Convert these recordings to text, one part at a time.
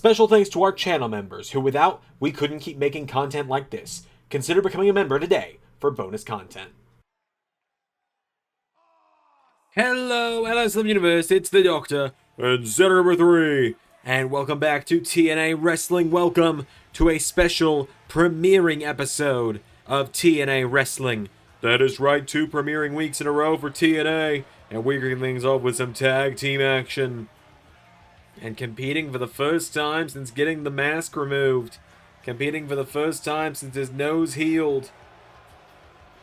Special thanks to our channel members, who without, we couldn't keep making content like this. Consider becoming a member today for bonus content. Hello, LS11 Universe, it's the Doctor, and Center number 3, and welcome back to TNA Wrestling. Welcome to a special premiering episode of TNA Wrestling. That is right, 2 premiering weeks in a row for TNA, and we're kicking things off with some tag team action. And competing for the first time since getting the mask removed. Competing for the first time since his nose healed.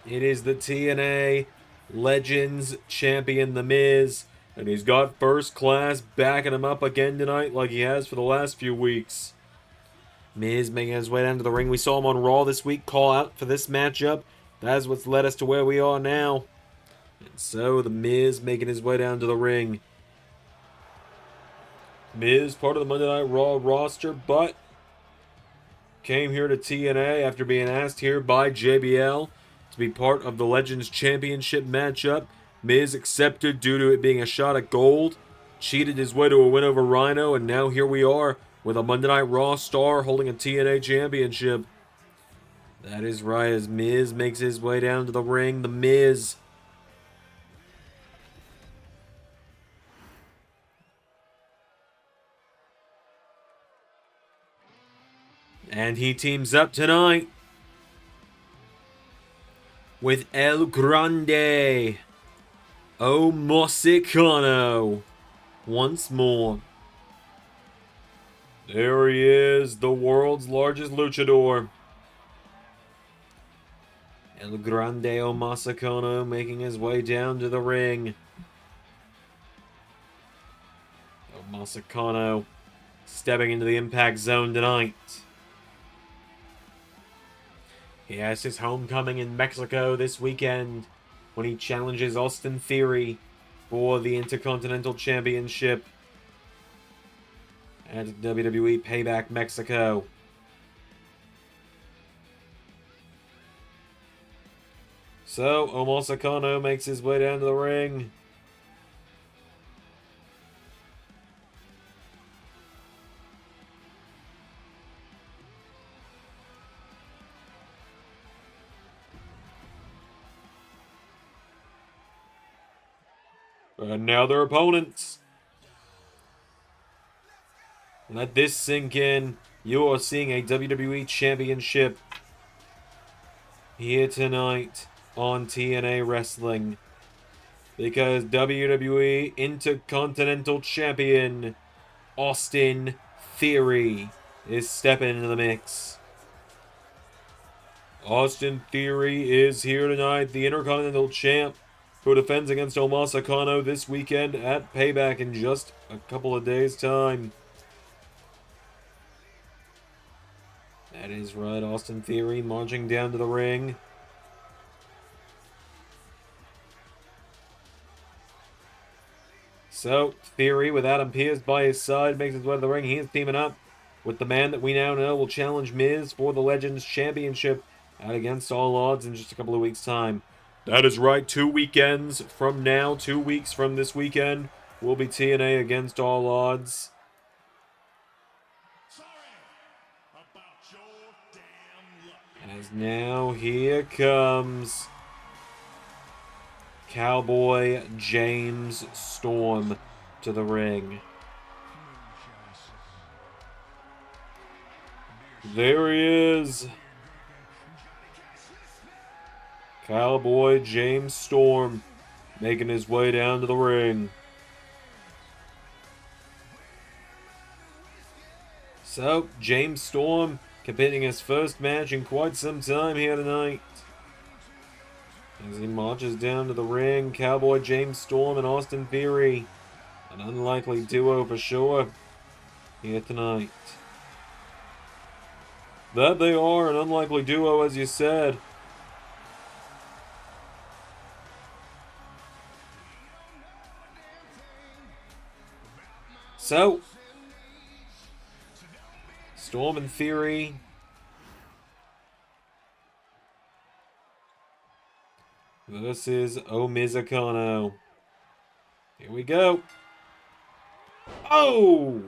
It is the TNA Legends Champion, The Miz. And he's got First Class backing him up again tonight like he has for the last few weeks. Miz making his way down to the ring. We saw him on Raw this week call out for this matchup. That's what's led us to where we are now. And so the Miz making his way down to the ring. Miz, part of the Monday Night Raw roster, but came here to TNA after being asked here by JBL to be part of the Legends Championship matchup. Miz accepted due to it being a shot at gold, cheated his way to a win over Rhino, and now here we are with a Monday Night Raw star holding a TNA Championship. That is right, as Miz makes his way down to the ring, the Miz. And he teams up tonight with El Grande OMizicano once more. There he is, the world's largest luchador. El Grande OMizicano making his way down to the ring. OMizicano stepping into the Impact Zone tonight. He has his homecoming in Mexico this weekend when he challenges Austin Theory for the Intercontinental Championship at WWE Payback Mexico. So, OMizicano makes his way down to the ring. And now their opponents. Let this sink in. You are seeing a WWE Championship here tonight on TNA Wrestling. Because WWE Intercontinental Champion Austin Theory is stepping into the mix. Austin Theory is here tonight, the Intercontinental Champ, who defends against OMizicano this weekend at Payback in just a couple of days' time. That is right, Austin Theory marching down to the ring. So, Theory, with Adam Pearce by his side, makes his way to the ring. He is teaming up with the man that we now know will challenge Miz for the Legends Championship out against all odds in just a couple of weeks' time. That is right, 2 weekends from now, 2 weeks from this weekend, will be TNA against all odds. As now here comes Cowboy James Storm to the ring. There he is. Cowboy James Storm making his way down to the ring. So, James Storm competing his first match in quite some time here tonight. As he marches down to the ring, Cowboy James Storm and Austin Theory. An unlikely duo for sure here tonight. That they are, an unlikely duo as you said. So, Storm and Theory versus OMizicano. Here we go. Oh!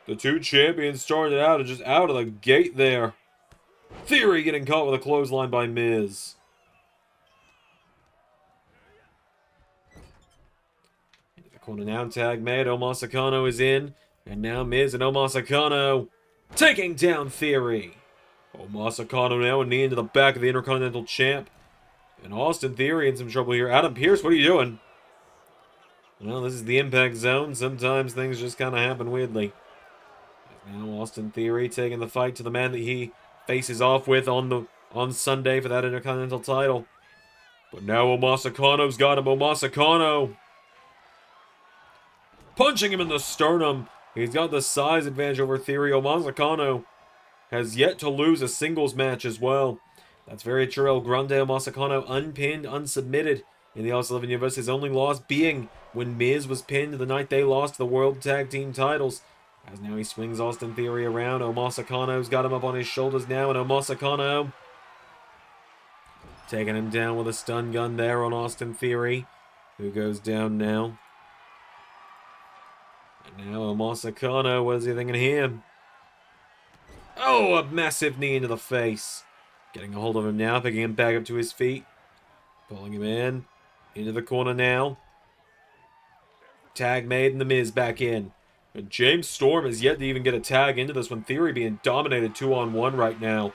The two champions started out just out of the gate there. Theory getting caught with a clothesline by Miz. Into the corner now, tag made. OMizicano is in. And now Miz and OMizicano taking down Theory. OMizicano now a knee into the back of the Intercontinental Champ. And Austin Theory in some trouble here. Adam Pearce, what are you doing? Well, this is the Impact Zone. Sometimes things just kind of happen weirdly. Now Austin Theory taking the fight to the man that he faces off with on Sunday for that Intercontinental title. But now OMizicano's got him. OMizicano punching him in the sternum. He's got the size advantage over Theory. OMizicano has yet to lose a singles match as well. That's very true. El Grande OMizicano unpinned, unsubmitted in the LS11 universe. His only loss being when Miz was pinned the night they lost the World Tag Team titles. As now he swings Austin Theory around. OMizicano's got him up on his shoulders now, and OMizicano taking him down with a stun gun there on Austin Theory, who goes down now. And now OMizicano, what is he thinking here? Oh, a massive knee into the face. Getting a hold of him now, picking him back up to his feet. Pulling him in. Into the corner now. Tag made and the Miz back in. And James Storm has yet to even get a tag into this one. Theory being dominated 2-on-1 right now.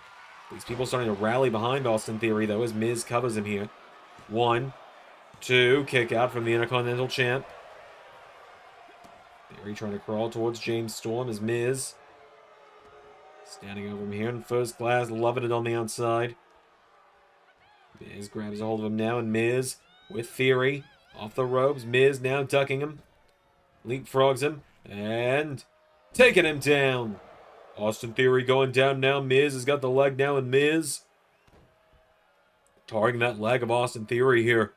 These people starting to rally behind Austin Theory, though, as Miz covers him here. 1, 2, kick out from the Intercontinental Champ. Theory trying to crawl towards James Storm as Miz standing over him here in first class, loving it on the outside. Miz grabs a hold of him now, and Miz with Theory off the ropes. Miz now ducking him. Leapfrogs him. And taking him down. Austin Theory going down now. Miz has got the leg now, and Miz targeting that leg of Austin Theory here.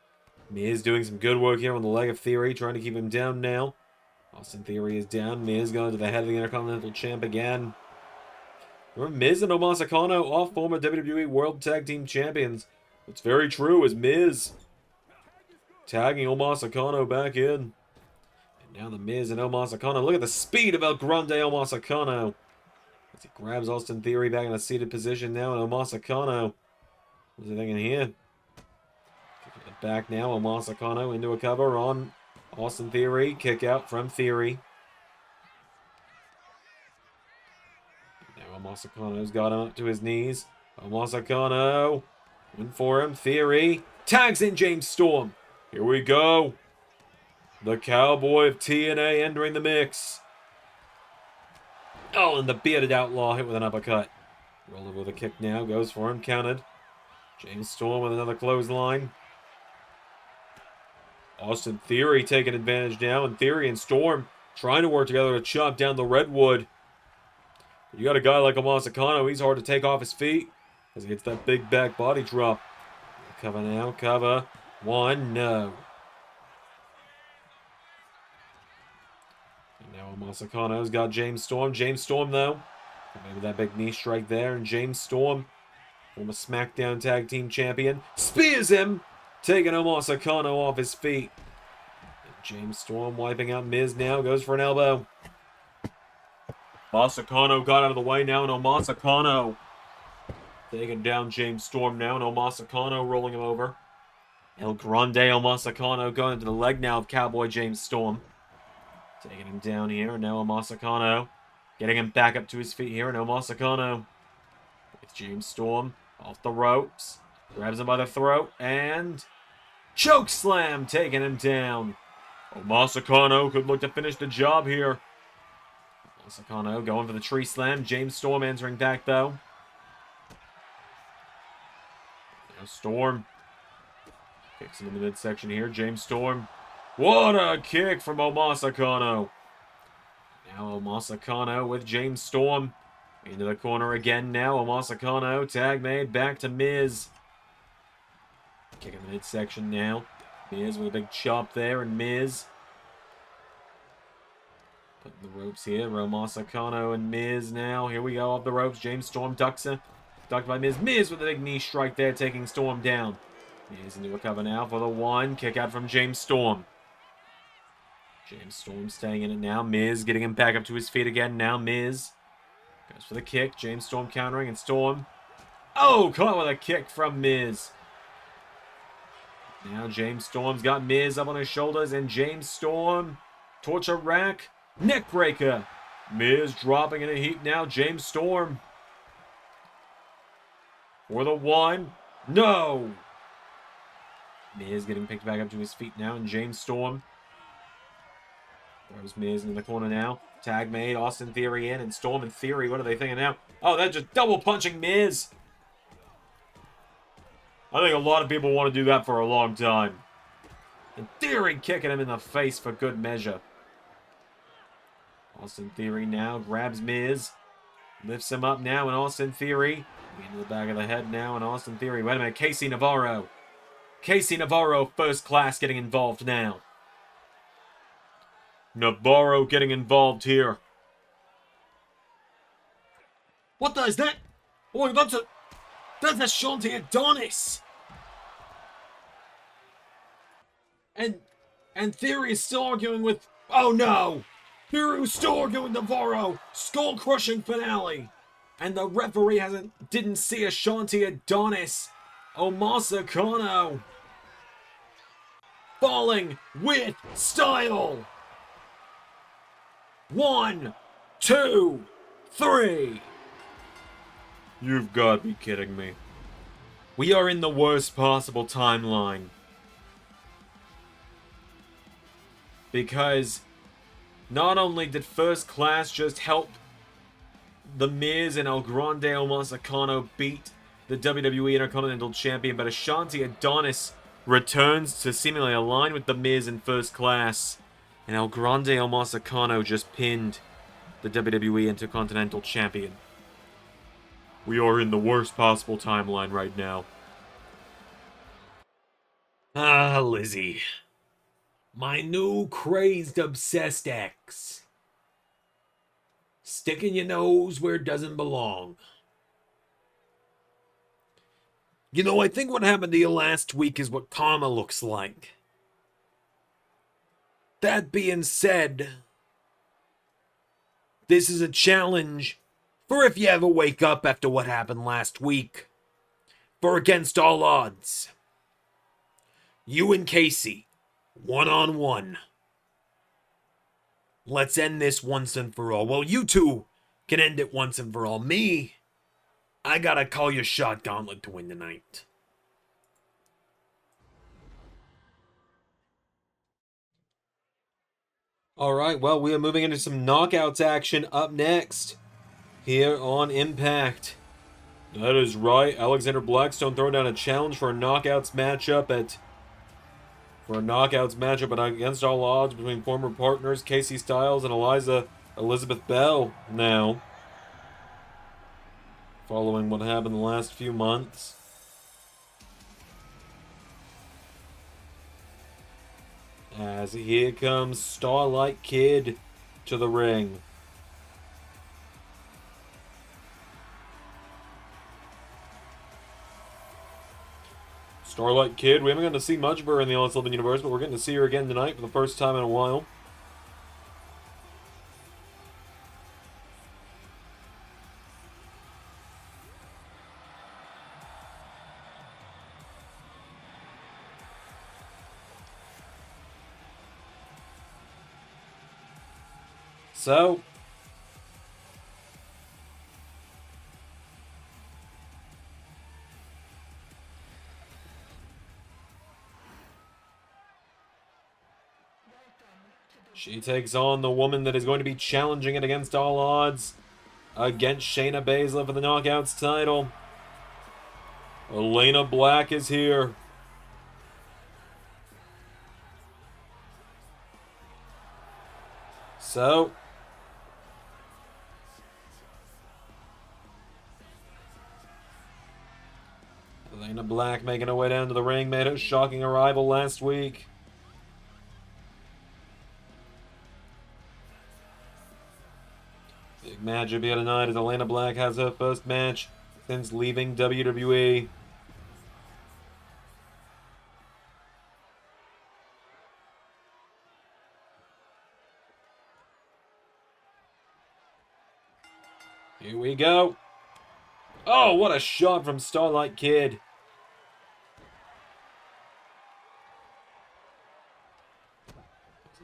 Miz doing some good work here on the leg of Theory, trying to keep him down now. Austin Theory is down. Miz going to the head of the Intercontinental Champ again. Remember, Miz and OMizicano, all former WWE World Tag Team Champions. It's very true, as Miz tagging OMizicano back in. And now the Miz and OMizicano. Look at the speed of El Grande OMizicano. As he grabs Austin Theory back in a seated position now, and OMizicano. What's he thinking here? Kicking it back now, OMizicano into a cover on Austin Theory. Kick out from Theory. OMizicano's got him up to his knees. OMizicano went for him. Theory tags in James Storm. Here we go. The Cowboy of TNA entering the mix. Oh, and the bearded outlaw hit with an uppercut. Rolled with a kick now. Goes for him. Counted. James Storm with another clothesline. Austin Theory taking advantage now. And Theory and Storm trying to work together to chop down the Redwood. You got a guy like OMizicano, he's hard to take off his feet as he hits that big back body drop. Cover now, cover. 1, no. And now OMizicano's got James Storm. James Storm, though, maybe that big knee strike there. And James Storm, former SmackDown Tag Team Champion, spears him, taking OMizicano off his feet. And James Storm wiping out Miz now, goes for an elbow. OMizicano got out of the way now, and OMizicano taking down James Storm now, and OMizicano rolling him over. El Grande OMizicano going into the leg now of Cowboy James Storm. Taking him down here, and now OMizicano getting him back up to his feet here, and OMizicano with James Storm off the ropes. Grabs him by the throat, and choke slam taking him down. OMizicano could look to finish the job here. OMizicano going for the tree slam. James Storm answering back, though. Now Storm kicks him in the midsection here. James Storm. What a kick from OMizicano. Now OMizicano with James Storm. Into the corner again now. OMizicano. Tag made back to Miz. Kick in the midsection now. Miz with a big chop there, and Miz putting the ropes here. OMizicano and Miz now. Here we go, off the ropes. James Storm ducks her. Ducked by Miz. Miz with a big knee strike there, taking Storm down. Miz into a cover now for the 1. Kick out from James Storm. James Storm staying in it now. Miz getting him back up to his feet again. Now Miz goes for the kick. James Storm countering, and Storm. Oh, caught with a kick from Miz. Now James Storm's got Miz up on his shoulders, and James Storm, torture rack, neck breaker. Miz dropping in a heap now. James Storm for the one. No! Miz getting picked back up to his feet now, and James Storm throws Miz in the corner now. Tag made, Austin Theory in, and Storm and Theory, what are they thinking now? Oh, they're just double punching Miz. I think a lot of people want to do that for a long time. And Theory kicking him in the face for good measure. Austin Theory now grabs Miz. Lifts him up now, and Austin Theory into the back of the head now, and Austin Theory. Wait a minute, Casey Navarro. Casey Navarro, first class, getting involved now. Navarro getting involved here. What the is that? Oh, that's Ashante Adonis. And Theory is still arguing with. Oh no! Theory was still arguing with Navarro. Skull crushing finale. And the referee didn't see Ashante Adonis. OMizicano falling with style. 1, 2, 3. You've got to be kidding me. We are in the worst possible timeline. Because not only did First Class just help The Miz and El Grande OMizicano beat the WWE Intercontinental Champion, but Ashante Adonis returns to seemingly align with The Miz in First Class. And El Grande OMizicano just pinned the WWE Intercontinental Champion. We are in the worst possible timeline right now. Ah, Lizzie. My new crazed obsessed ex. Sticking your nose where it doesn't belong. You know, I think what happened to you last week is what karma looks like. That being said, this is a challenge for if you ever wake up after what happened last week. For against all odds, you and Casey, one-on-one. Let's end this once and for all. Well, you two can end it once and for all. Me, I gotta call your shot gauntlet to win tonight. Alright, well, we are moving into some knockouts action up next here on Impact. That is right. Alexander Blackstone throwing down a challenge for a knockouts matchup against all odds between former partners Casey Styles and Elizabeth Bell now. Following what happened the last few months. As here comes Starlight Kid to the ring. Starlight Kid, we haven't gotten to see much of her in the LS11 universe, but we're getting to see her again tonight for the first time in a while. So, she takes on the woman that is going to be challenging it against all odds against Shayna Baszler for the Knockouts title. Elayna Black is here. So, Elayna Black making her way down to the ring, made her shocking arrival last week. Big matchup here tonight as Elayna Black has her first match since leaving WWE. Here we go. Oh, what a shot from Starlight Kid.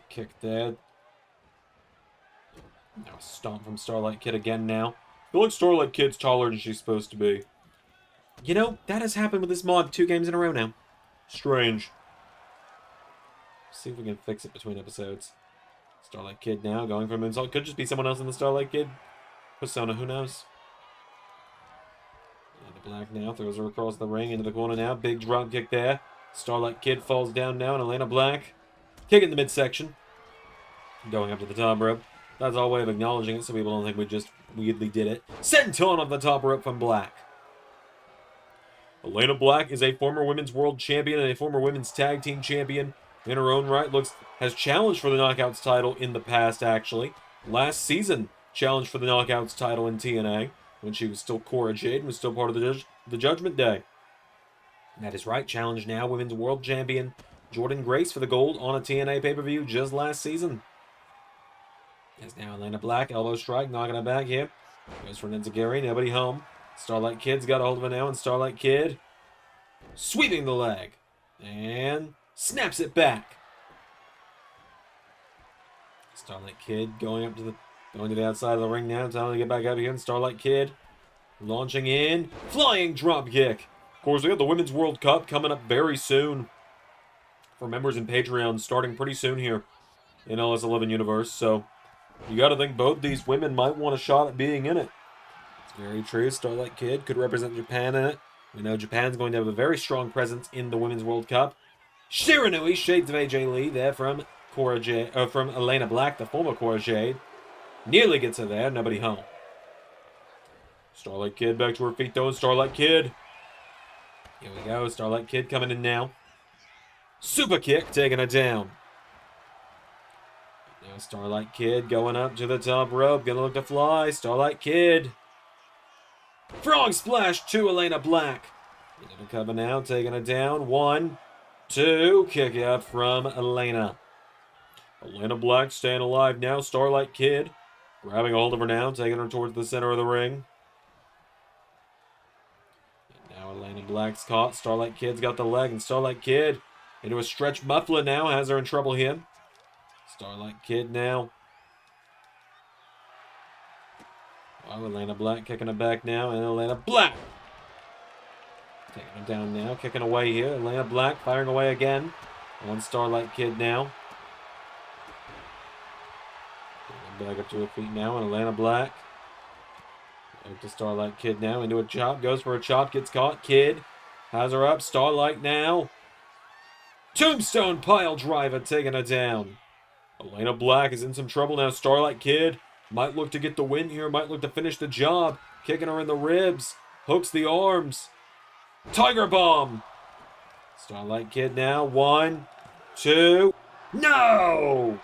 Kick there. Now stomp from Starlight Kid again now. I feel like Starlight Kid's taller than she's supposed to be. You know, that has happened with this mod 2 games in a row now. Strange. See if we can fix it between episodes. Starlight Kid now going for a moonsault. Could just be someone else in the Starlight Kid persona, who knows? Elayna Black now throws her across the ring into the corner now. Big drop kick there. Starlight Kid falls down now, and Elayna Black kick in the midsection. Going up to the top rope. That's our way of acknowledging it so people don't think we just weirdly did it. Senton off the top rope from Black. Elayna Black is a former women's world champion and a former women's tag team champion in her own right. Has challenged for the Knockouts title in the past, actually. Last season, challenged for the Knockouts title in TNA when she was still Cora Jade and was still part of the Judgment Day. That is right, challenged now women's world champion Jordynne Grace for the gold on a TNA pay-per-view just last season. There's now Elayna Black, elbow strike, knocking her back here. Goes for an enziguri, nobody home. Starlight Kid's got a hold of it now, and Starlight Kid sweeping the leg. And snaps it back. Starlight Kid going to the outside of the ring now, time to get back up here, and Starlight Kid launching in. Flying drop kick. Of course, we got the Women's World Cup coming up very soon. For members in Patreon, starting pretty soon here in LS11 Universe, so you gotta think both these women might want a shot at being in it. It's very true. Starlight Kid could represent Japan in it. We know Japan's going to have a very strong presence in the Women's World Cup. Shiranui, shades of AJ Lee there from Elayna Black, the former Cora Jade. Nearly gets her there, nobody home. Starlight Kid back to her feet though, and Starlight Kid. Here we go, Starlight Kid coming in now. Super kick, taking it down. Now Starlight Kid going up to the top rope, gonna look to fly. Starlight Kid. Frog splash to Elayna Black. Into the cover now, taking it down. 1, 2, kick out from Elayna. Elayna Black staying alive now. Starlight Kid grabbing a hold of her now, taking her towards the center of the ring. And now Elayna Black's caught. Starlight Kid's got the leg, and Starlight Kid into a stretch muffler now, has her in trouble here. Starlight Kid now. Oh, Elayna Black kicking her back now, and Elayna Black taking her down now, kicking away here. Elayna Black firing away again on Starlight Kid now. Back up to her feet now, and Elayna Black. Back to Starlight Kid now, into a chop, goes for a chop, gets caught. Kid has her up. Starlight now. Tombstone pile driver taking her down. Elayna Black is in some trouble now. Starlight Kid might look to get the win here, might look to finish the job. Kicking her in the ribs, hooks the arms. Tiger Bomb. Starlight Kid now. 1, 2. No!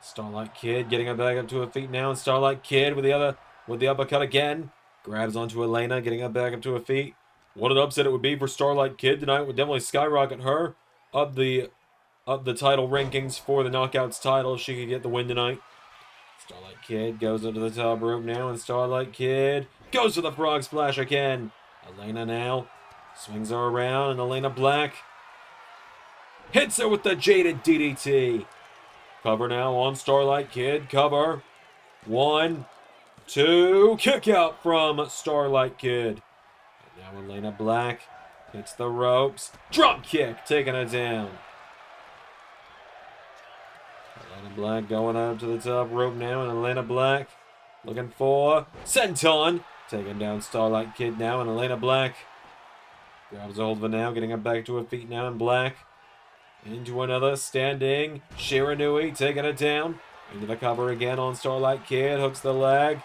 Starlight Kid getting her back up to her feet now, and Starlight Kid with the uppercut again. Grabs onto Elayna, getting her back up to her feet. What an upset it would be for Starlight Kid tonight. Would definitely skyrocket her up the title rankings for the Knockouts title if she could get the win tonight. Starlight Kid goes up to the top rope now, and Starlight Kid goes for the frog splash again. Elayna now swings her around, and Elayna Black hits her with the jaded DDT. Cover now on Starlight Kid. Cover. 1, 2. Kick out from Starlight Kid. And now Elayna Black hits the ropes. Drop kick, taking it down. Elayna Black going up to the top rope now, and Elayna Black looking for senton. Taking down Starlight Kid now, and Elayna Black grabs a hold of her now, getting her back to her feet now, and Black into another standing Shiranui, taking it down. Into the cover again on Starlight Kid. Hooks the leg.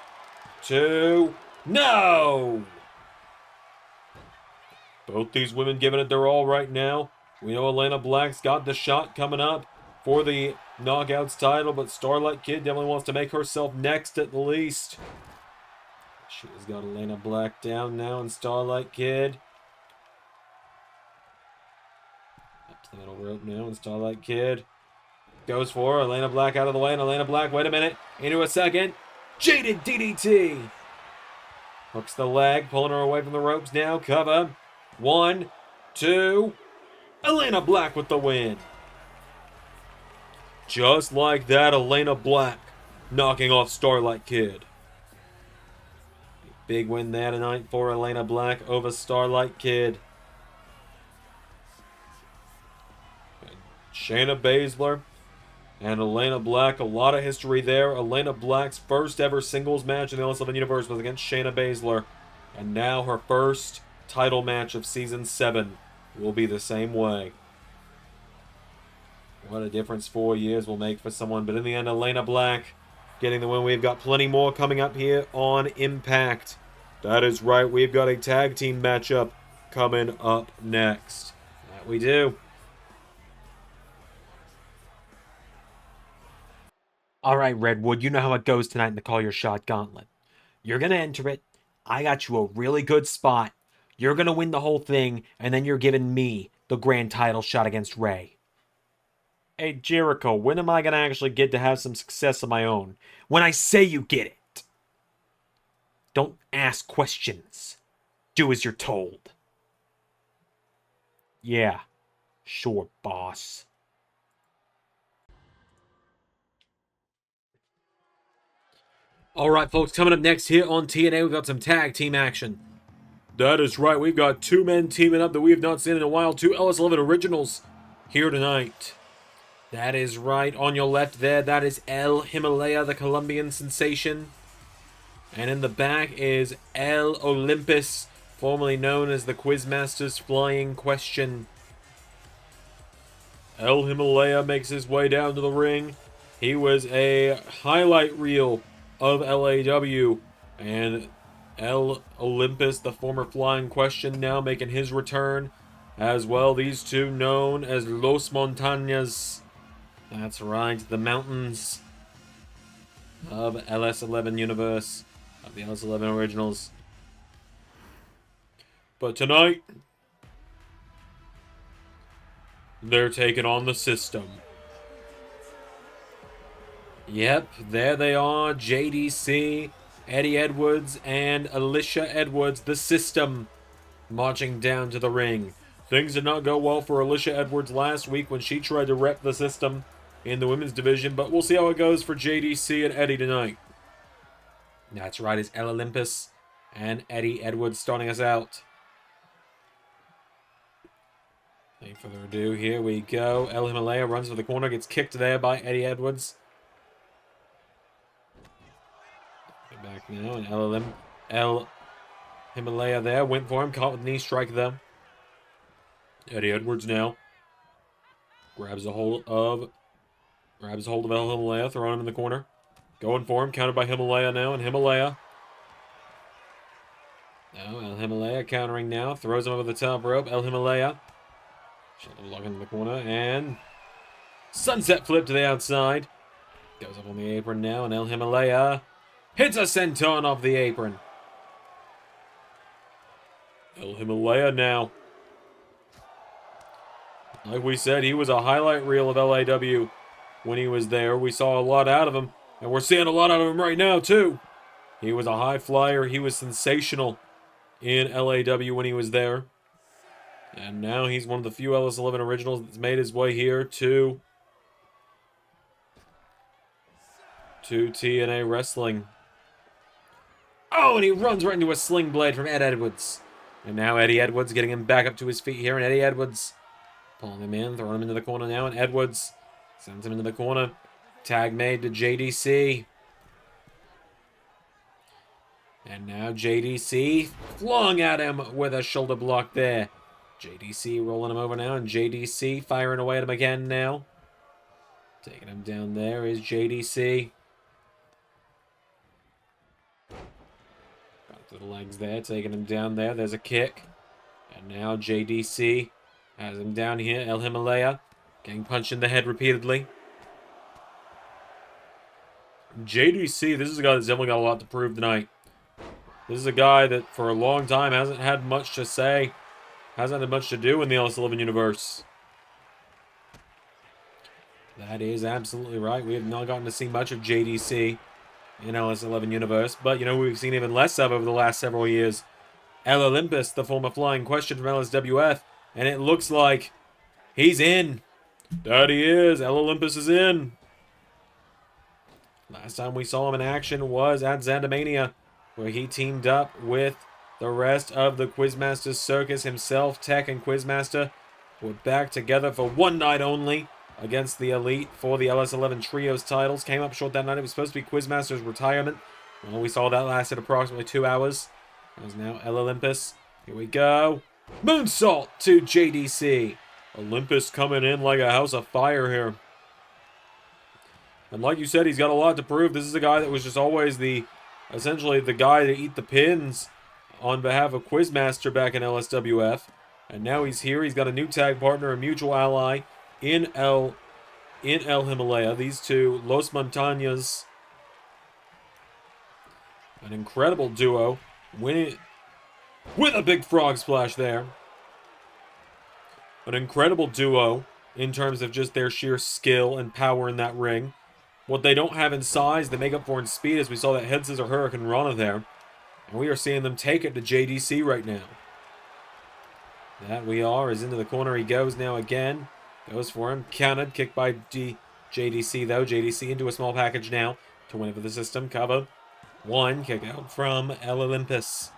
2. No! Both these women giving it their all right now. We know Elayna Black's got the shot coming up for the Knockouts title, but Starlight Kid definitely wants to make herself next at the least. She has got Elayna Black down now, and Starlight Kid up to the middle rope now, and Starlight Kid Goes for Elayna Black out of the way, and Elayna Black, wait a minute, into a second. Jaded DDT! Hooks the leg, pulling her away from the ropes now. Cover. 1, 2. Elayna Black with the win. Just like that, Elayna Black knocking off Starlight Kid. Big win there tonight for Elayna Black over Starlight Kid. Shayna Baszler and Elayna Black, a lot of history there. Elayna Black's first ever singles match in the LS11 universe was against Shayna Baszler. And now her first title match of Season 7 will be the same way. What a difference 4 years will make for someone. But in the end, Elayna Black getting the win. We've got plenty more coming up here on Impact. That is right, we've got a tag team matchup coming up next. That we do. Alright, Redwood, you know how it goes tonight in the Call Your Shot Gauntlet. You're going to enter it. I got you a really good spot. You're going to win the whole thing, and then you're giving me the grand title shot against Ray. Hey, Jericho, when am I going to actually get to have some success of my own? When I say you get it. Don't ask questions. Do as you're told. Yeah, sure, boss. Alright, folks, coming up next here on TNA, we've got some tag team action. That is right, we've got 2 men teaming up that we have not seen in a while. 2 LS11 Originals here tonight. That is right, on your left there, that is El Himalaya, the Colombian sensation. And in the back is El Olympus, formerly known as the Quizmaster's Flying Question. El Himalaya makes his way down to the ring. He was a highlight reel of LAW, and El Olympus, the former Flying Question, now making his return as well. These two known as Los Montañas. That's right, the mountains of LS11 universe, of the LS11 Originals. But tonight, they're taking on the system. Yep, there they are, JDC, Eddie Edwards, and Alicia Edwards, the system, marching down to the ring. Things did not go well for Alicia Edwards last week when she tried to rep the system in the women's division, but we'll see how it goes for JDC and Eddie tonight. That's right, it's El Olympus and Eddie Edwards starting us out. Without further ado, here we go. El Himalaya runs for the corner, gets kicked there by Eddie Edwards. Back now, and El Himalaya there, went for him, caught with knee strike there. Eddie Edwards now grabs a hold of El Himalaya, throwing him in the corner. Going for him, countered by Himalaya now, and Himalaya. Now, El Himalaya countering now, throws him over the top rope. El Himalaya. Shoulder block into the corner, and sunset flip to the outside. Goes up on the apron now, and El Himalaya hits a senton off the apron. El Himalaya now. Like we said, he was a highlight reel of LAW when he was there. We saw a lot out of him, and we're seeing a lot out of him right now, too. He was a high flyer. He was sensational in LAW when he was there. And now he's one of the few LS11 Originals that's made his way here to TNA Wrestling. Oh, and he runs right into a sling blade from Ed Edwards. And now Eddie Edwards getting him back up to his feet here, and Eddie Edwards pulling him in, throwing him into the corner now, and Edwards sends him into the corner. Tag made to JDC. And now JDC flung at him with a shoulder block there. JDC rolling him over now, and JDC firing away at him again now. Taking him down there is JDC. Got to the legs there, taking him down there. There's a kick. And now JDC has him down here. El Himalaya getting punched in the head repeatedly. JDC, this is a guy that's definitely got a lot to prove tonight. This is a guy that for a long time hasn't had much to say. Hasn't had much to do in the LS11 universe. That is absolutely right. We have not gotten to see much of JDC in LS11 universe, but you know we've seen even less of over the last several years. El Olympus, the former Flying Question from LSWF, and it looks like he's in. That he is. El Olympus is in. Last time we saw him in action was at Xandamania, where he teamed up with the rest of the Quizmaster Circus himself. Tech and Quizmaster were back together for one night only against the Elite for the LS11 Trios titles. Came up short that night. It was supposed to be Quizmaster's retirement. Well, we saw that lasted approximately 2 hours. That was now El Olympus. Here we go. Moonsault to JDC. Olympus coming in like a house of fire here. And like you said, he's got a lot to prove. This is a guy that was just always essentially the guy to eat the pins on behalf of Quizmaster back in LSWF. And now he's here. He's got a new tag partner, a mutual ally in El Himalaya. These two, Los Montañas. An incredible duo. Winning with a big frog splash there. An incredible duo in terms of just their sheer skill and power in that ring. What they don't have in size, they make up for in speed, as we saw that Head Scissor Hurricane Rana there. And we are seeing them take it to JDC right now. That we are, is into the corner he goes now again. Goes for him. Counted, kicked by JDC though. JDC into a small package now to win it for the system. Cover. One, kick out from El Olympus.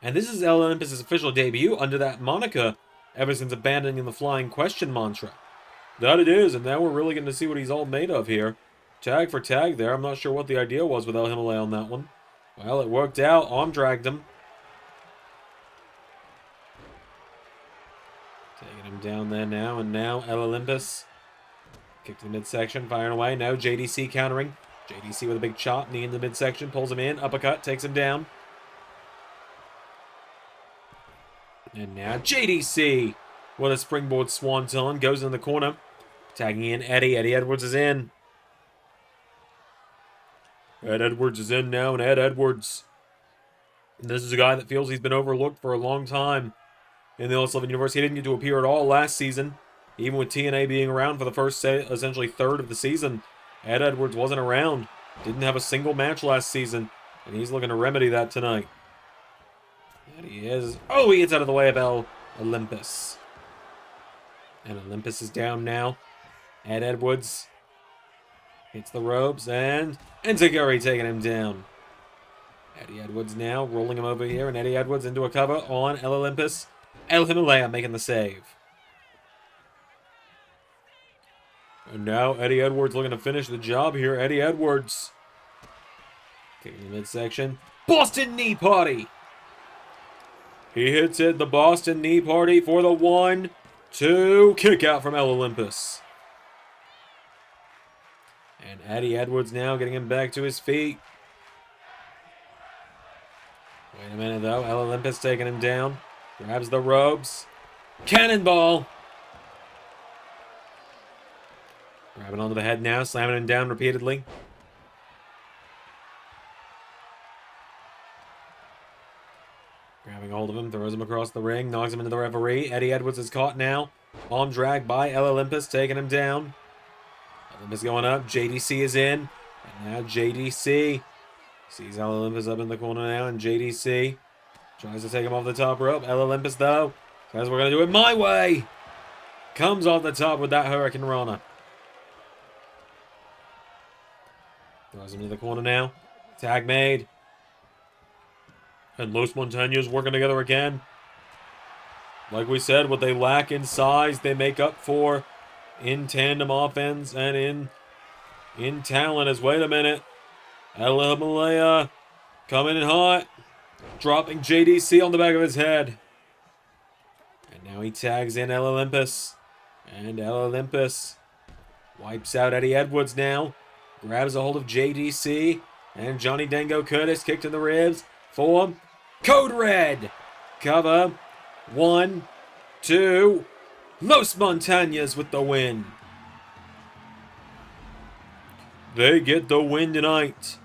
And this is El Olympus' official debut under that moniker ever since abandoning the Flying Question mantra. That it is, and now we're really going to see what he's all made of here. Tag for tag there. I'm not sure what the idea was with El Himalaya on that one. Well, it worked out. Arm dragged him. Taking him down there now, and now El Olympus. Kick to the midsection, firing away. No, JDC countering. JDC with a big chop, knee in the midsection, pulls him in, uppercut, takes him down. And now JDC with a springboard swanton, goes in the corner. Tagging in Eddie. Eddie Edwards is in. Ed Edwards is in now, and Ed Edwards. And this is a guy that feels he's been overlooked for a long time in the LS11 universe. He didn't get to appear at all last season, even with TNA being around for the first, essentially third of the season. Ed Edwards wasn't around. Didn't have a single match last season, and he's looking to remedy that tonight. There he is. Oh, he gets out of the way of El Olympus. And Olympus is down now. Ed Edwards hits the ropes, and Enzuigiri taking him down. Eddie Edwards now rolling him over here, and Eddie Edwards into a cover on El Olympus. El Himalaya making the save. And now Eddie Edwards looking to finish the job here. Eddie Edwards. Kicking the midsection. Boston Knee Party. He hits it. The Boston Knee Party for the 1-2 kick out from El Olympus. And Eddie Edwards now getting him back to his feet. Wait a minute though. El Olympus taking him down. Grabs the ropes. Cannonball. Grabbing onto the head now, slamming him down repeatedly. Grabbing hold of him, throws him across the ring, knocks him into the referee. Eddie Edwards is caught now. Arm drag by El Olympus, taking him down. Olympus going up, JDC is in. And now JDC sees El Olympus up in the corner now, and JDC tries to take him off the top rope. El Olympus, though, says we're going to do it my way. Comes off the top with that Hurricane Rana. Throws him to the corner now. Tag made. And Los Montañas working together again. Like we said, what they lack in size, they make up for in tandem offense and in talent. As wait a minute. El Himalaya coming in hot. Dropping JDC on the back of his head. And now he tags in El Olympus. And El Olympus wipes out Eddie Edwards now. Grabs a hold of JDC. And Johnny Dango Curtis kicked in the ribs for Code Red. Cover. 1, 2. Los Montañas with the win. They get the win tonight.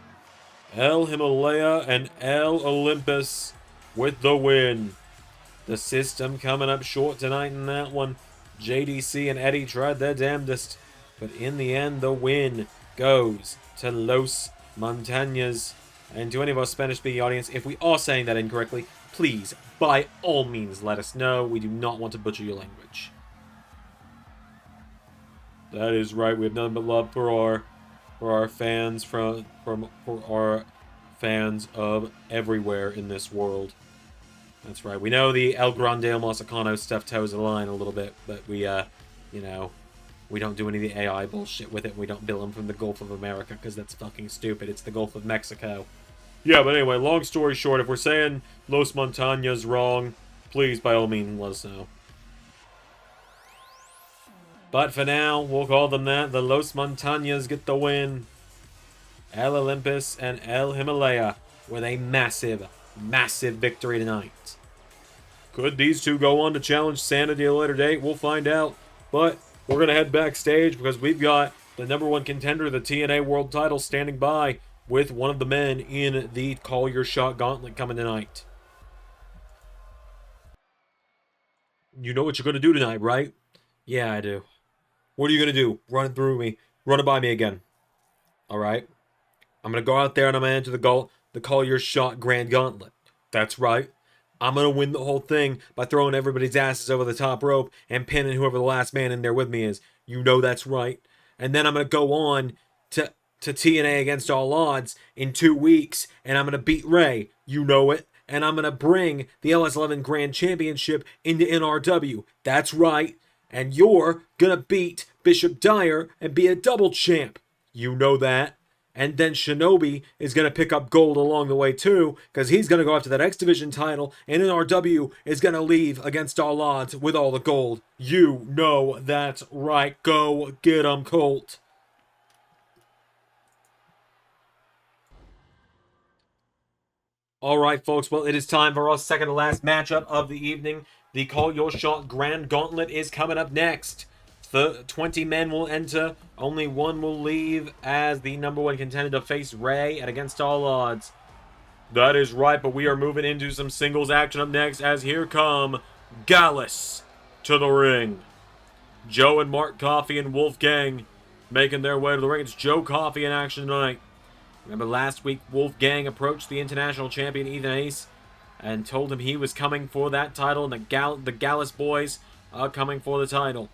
El Himalaya and El Olympus with the win. The system coming up short tonight in that one. JDC and Eddie tried their damnedest, but in the end, the win goes to Los Montañas. And to any of our Spanish-speaking audience, if we are saying that incorrectly, please, by all means, let us know. We do not want to butcher your language. That is right. We have nothing but love for our fans for our fans of everywhere in this world. That's right. We know the El Grande OMizicano stuff toes the line a little bit, but we, you know, we don't do any of the AI bullshit with it. We don't bill them from the Gulf of America because that's fucking stupid. It's the Gulf of Mexico. Yeah, but anyway, long story short, if we're saying Los Montañas wrong, please, by all means, let us know. But for now, we'll call them that. The Los Montañas get the win. El Olympus and El Himalaya with a massive, massive victory tonight. Could these two go on to challenge Sanity at a later date? We'll find out. But we're going to head backstage because we've got the #1 contender, the TNA World title, standing by with one of the men in the Call Your Shot Gauntlet coming tonight. You know what you're going to do tonight, right? Yeah, I do. What are you going to do? Run it through me. Run it by me again. Alright? I'm going to go out there and I'm going to enter the Call Your Shot Grand Gauntlet. That's right. I'm going to win the whole thing by throwing everybody's asses over the top rope and pinning whoever the last man in there with me is. You know that's right. And then I'm going to go on to TNA Against All Odds in 2 weeks, and I'm going to beat Ray. You know it. And I'm going to bring the LS11 Grand Championship into NRW. That's right. And you're going to beat Bishop Dyer and be a double champ. You know that. And then Shinobi is going to pick up gold along the way too, because he's going to go after that X Division title, and NRW is going to leave Against All Odds with all the gold. You know that's right. Go get 'em, Colt. Alright, folks, well, it is time for our second to last matchup of the evening. The Call Your Shot Grand Gauntlet is coming up next. 20 men will enter, only one will leave as the #1 contender to face Ray at Against All Odds. That is right, but we are moving into some singles action up next as here come Gallus to the ring. Joe and Mark Coffey and Wolfgang making their way to the ring. It's Joe Coffey in action tonight. Remember last week, Wolfgang approached the international champion Ethan Ace and told him he was coming for that title, and the Gallus boys are coming for the title.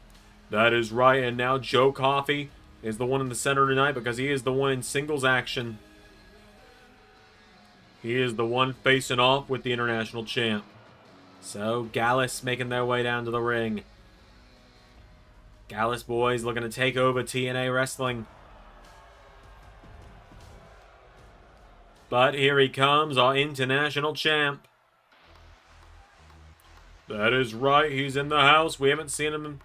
That is right, and now Joe Coffey is the one in the center tonight because he is the one in singles action. He is the one facing off with the international champ. So, Gallus making their way down to the ring. Gallus boys looking to take over TNA Wrestling. But here he comes, our international champ. That is right, he's in the house. We haven't seen him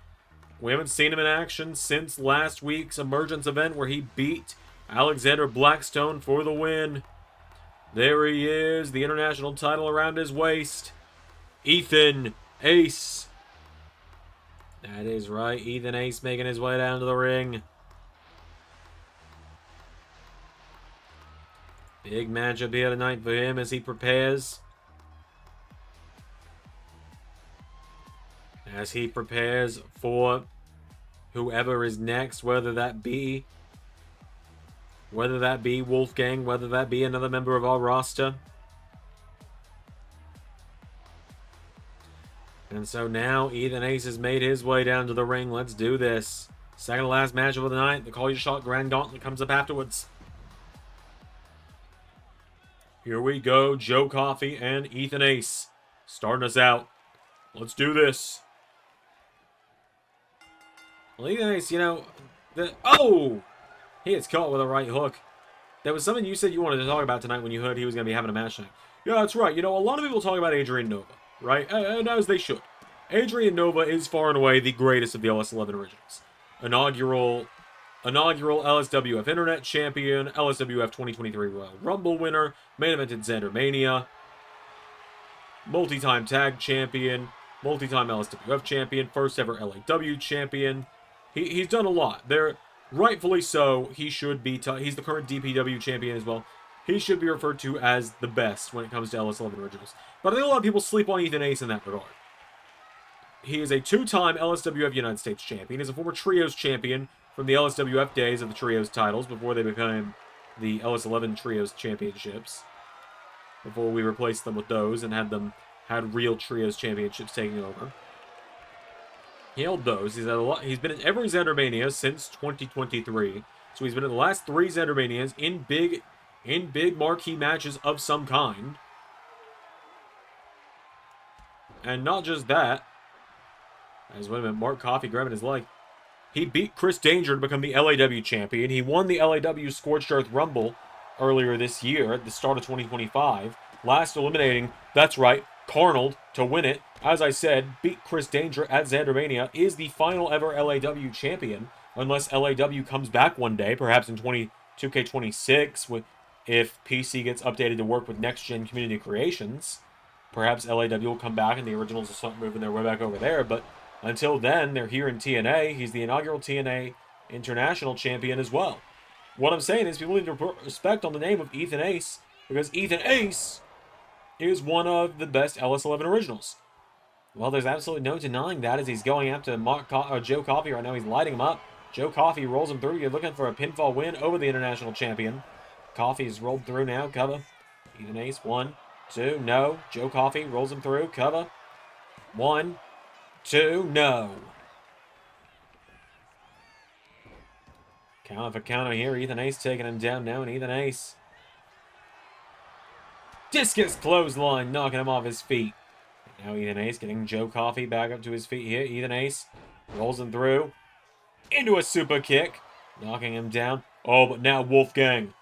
in action since last week's Emergence event where he beat Alexander Blackstone for the win. There he is, the international title around his waist. Ethan Ace. That is right, Ethan Ace making his way down to the ring. Big matchup here tonight for him as he prepares. As he prepares for whoever is next, whether that be Wolfgang, whether that be another member of our roster. And so now Ethan Ace has made his way down to the ring. Let's do this. Second to last matchup of the night. The Call Your Shot Grand Gauntlet comes up afterwards. Here we go, Joe Coffey and Ethan Ace starting us out. Let's do this. Well, Ethan Ace, you know, he gets caught with a right hook. There was something you said you wanted to talk about tonight when you heard he was going to be having a match tonight. Yeah, that's right. You know, a lot of people talk about Adrian Nova, right? And as they should. Adrian Nova is far and away the greatest of the LS11 Originals. Inaugural LSWF Internet Champion, LSWF 2023 Royal Rumble winner, main evented Xander Mania, multi-time Tag Champion, multi-time LSWF Champion, first ever LAW Champion. He's done a lot. Rightfully so, he should be... he's the current DPW Champion as well. He should be referred to as the best when it comes to LS11 Originals. But I think a lot of people sleep on Ethan Ace in that regard. He is a two-time LSWF United States champion. He's a former Trios champion from the LSWF days of the Trios titles before they became the LS11 Trios championships. Before we replaced them with those and had real Trios championships taking over. He held those. He's been in every Zendermania since 2023. So he's been in the last 3 Zendermanias in big marquee matches of some kind. And not just that. Wait a minute, Mark Coffey grabbing his leg. He beat Chris Danger to become the LAW champion. He won the LAW Scorched Earth Rumble earlier this year at the start of 2025. Last eliminating, that's right, Carnold to win it. As I said, beat Chris Danger at Xandermania, is the final ever LAW champion. Unless LAW comes back one day, perhaps in 2K26, if PC gets updated to work with next-gen community creations. Perhaps LAW will come back and the Originals will start moving their way back over there, but until then, they're here in TNA. He's the inaugural TNA International Champion as well. What I'm saying is people need to put respect on the name of Ethan Ace, because Ethan Ace is one of the best LS11 Originals. Well, there's absolutely no denying that as he's going after Joe Coffey right now. He's lighting him up. Joe Coffey rolls him through. You're looking for a pinfall win over the International Champion. Coffey's rolled through now. Cover. Ethan Ace. 1, 2. No. Joe Coffey rolls him through. Cover. 1, 2. No. Counter for counter here. Ethan Ace taking him down now. And Ethan Ace. Discus clothesline. Knocking him off his feet. Now Ethan Ace getting Joe Coffey back up to his feet here. Ethan Ace rolls him through. Into a super kick. Knocking him down. Oh, but now Wolfgang.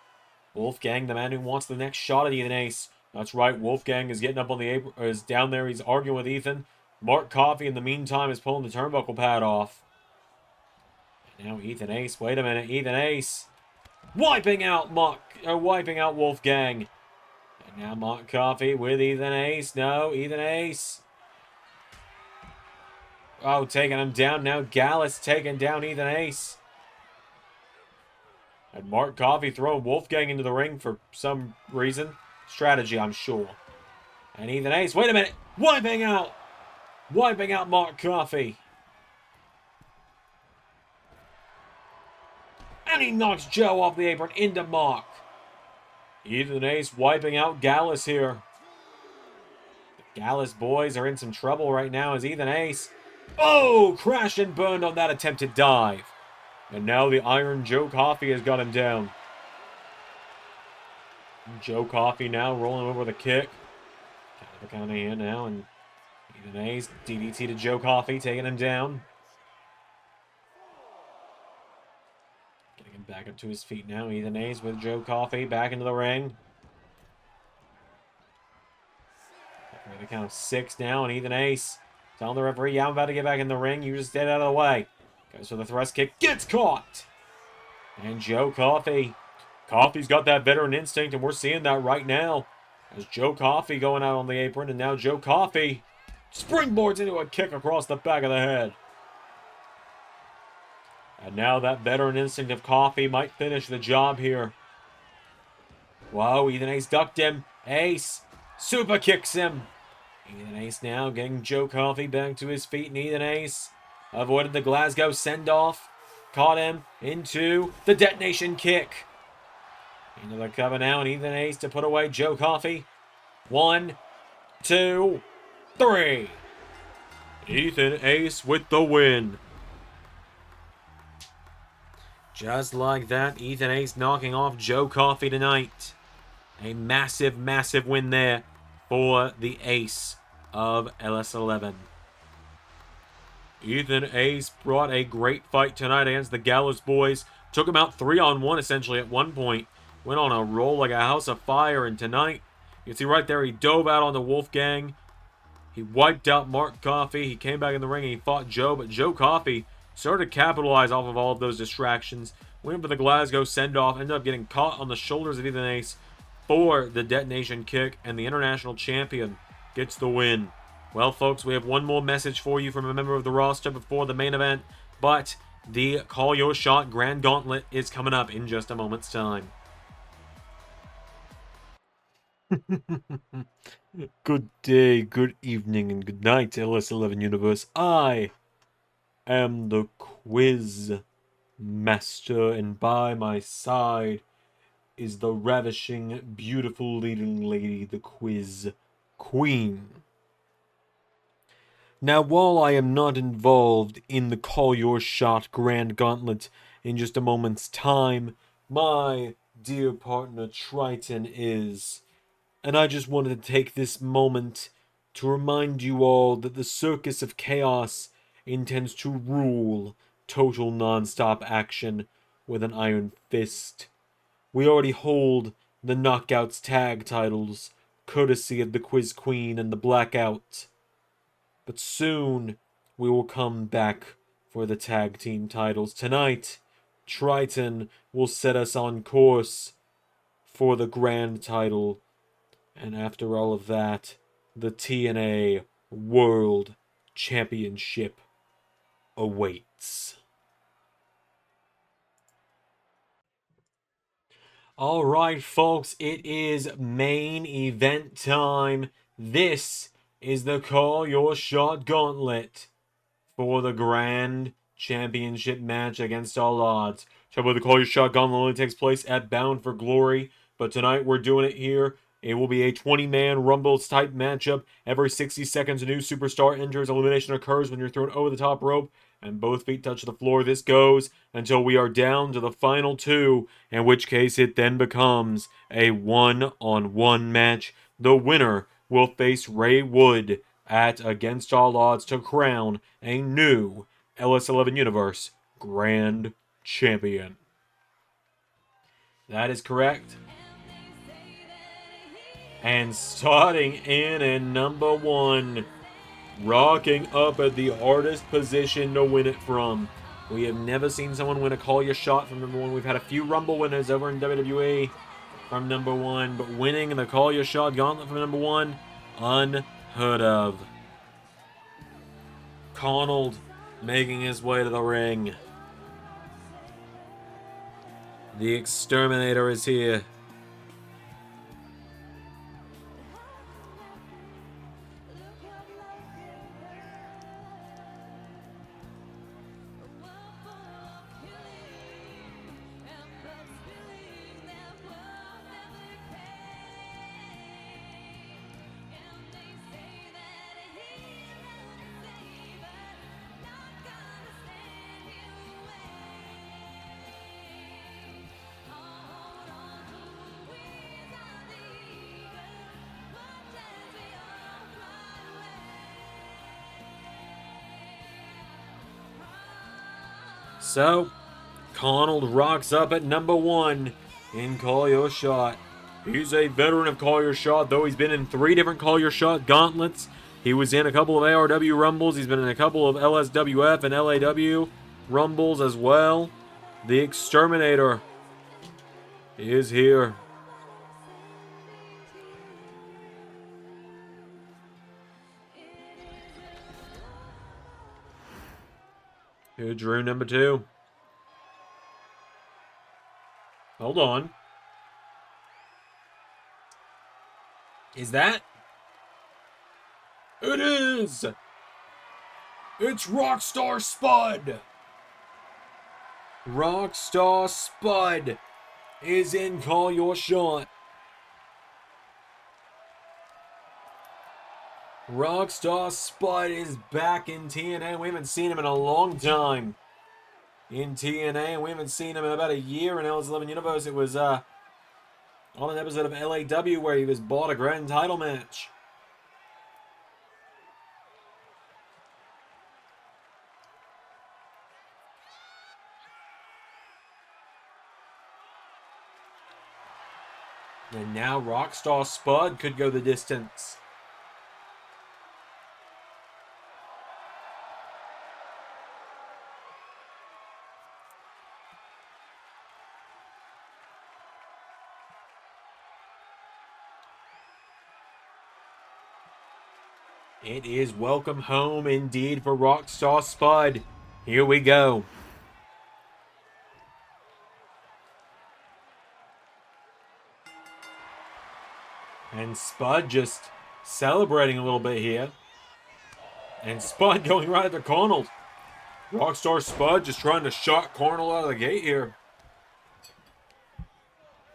Wolfgang, the man who wants the next shot at Ethan Ace. That's right, Wolfgang is getting up on the apron, or is down there. He's arguing with Ethan. Mark Coffey, in the meantime, is pulling the turnbuckle pad off. And now Ethan Ace. Wait a minute, Ethan Ace. Wiping out Wolfgang. And now Mark Coffey with Ethan Ace. No, Ethan Ace. Oh, taking him down now. Gallus taking down Ethan Ace. And Mark Coffey throwing Wolfgang into the ring for some reason. Strategy, I'm sure. And Ethan Ace, wait a minute. Wiping out Mark Coffey. And he knocks Joe off the apron into Mark. Ethan Ace wiping out Gallus here. The Gallus boys are in some trouble right now as Ethan Ace. Oh, crashed and burned on that attempted dive. And now the Iron Joe Coffey has got him down. Joe Coffey now rolling over the kick. Counter here now, and Ethan Ace DDT to Joe Coffey, taking him down. Getting him back up to his feet now. Ethan Ace with Joe Coffey back into the ring. The count of 6 now, and Ethan Ace telling the referee, yeah, I'm about to get back in the ring. You just stay out of the way. Goes for the thrust kick. Gets caught. And Joe Coffey. Coffey's got that veteran instinct, and we're seeing that right now. As Joe Coffey going out on the apron, and now Joe Coffey springboards into a kick across the back of the head. And now that veteran instinct of Coffey might finish the job here. Whoa, Ethan Ace ducked him. Ace super kicks him. Ethan Ace now getting Joe Coffey back to his feet, and Ethan Ace avoided the Glasgow send-off. Caught him into the detonation kick. Into the cover now, and Ethan Ace to put away Joe Coffey. 1, 2, 3. Ethan Ace with the win. Just like that, Ethan Ace knocking off Joe Coffey tonight. A massive, massive win there for the ace of LS11. Ethan Ace brought a great fight tonight against the Gallows boys. Took him out 3-on-1 essentially at one point. Went on a roll like a house of fire, and tonight, you can see right there, he dove out on the Wolfgang. He wiped out Mark Coffey. He came back in the ring and he fought Joe, but Joe Coffey started to capitalize off of all of those distractions. Went for the Glasgow send-off, ended up getting caught on the shoulders of Ethan Ace for the detonation kick, and the international champion gets the win. Well, folks, we have one more message for you from a member of the roster before the main event, but the Call Your Shot Grand Gauntlet is coming up in just a moment's time. Good day, good evening, and good night, LS11 Universe. I am the Quiz Master, and by my side is the ravishing, beautiful leading lady, the Quiz Queen. Now, while I am not involved in the Call Your Shot Grand Gauntlet in just a moment's time, my dear partner Triton is. And I just wanted to take this moment to remind you all that the Circus of Chaos intends to rule total non-stop action with an iron fist. We already hold the Knockouts tag titles, courtesy of the Quiz Queen and the Blackout. But soon, we will come back for the tag team titles. Tonight, Triton will set us on course for the grand title. And after all of that, the TNA World Championship awaits. Alright, folks, it is main event time. This is the Call Your Shot Gauntlet for the Grand Championship match against all odds. So the Call Your Shot Gauntlet only takes place at Bound for Glory, but tonight we're doing it here. It will be a 20-man Rumbles type matchup. Every 60 seconds, a new superstar enters. Elimination occurs when you're thrown over the top rope and both feet touch the floor. This goes until we are down to the final two, in which case it then becomes a one-on-one match. The winner will face Ray Wood at Against All Odds to crown a new LS11 Universe Grand Champion. That is correct. And starting in at number one, rocking up at the hardest position to win it from. We have never seen someone win a Call Your Shot from number one. We've had a few Rumble winners over in WWE from number one, but winning the Call Your Shot Gauntlet from number one, unheard of. Connell making his way to the ring. The Exterminator is here. So, Connell rocks up at number one in Call Your Shot. He's a veteran of Call Your Shot, though he's been in 3 different Call Your Shot gauntlets. He was in a couple of ARW Rumbles. He's been in a couple of LSWF and LAW Rumbles as well. The Exterminator is here. Here, Drew number 2. Hold on. Is that? It is! It's Rockstar Spud! Rockstar Spud is in Call Your Shot. Rockstar Spud is back in TNA. We haven't seen him in a long time in TNA. We haven't seen him in about a year in LS11 Universe. It was on an episode of LAW where he was bought a grand title match. And now Rockstar Spud could go the distance. It is welcome home indeed for Rockstar Spud. Here we go. And Spud just celebrating a little bit here. And Spud going right after Cornell. Rockstar Spud just trying to shot Cornell out of the gate here.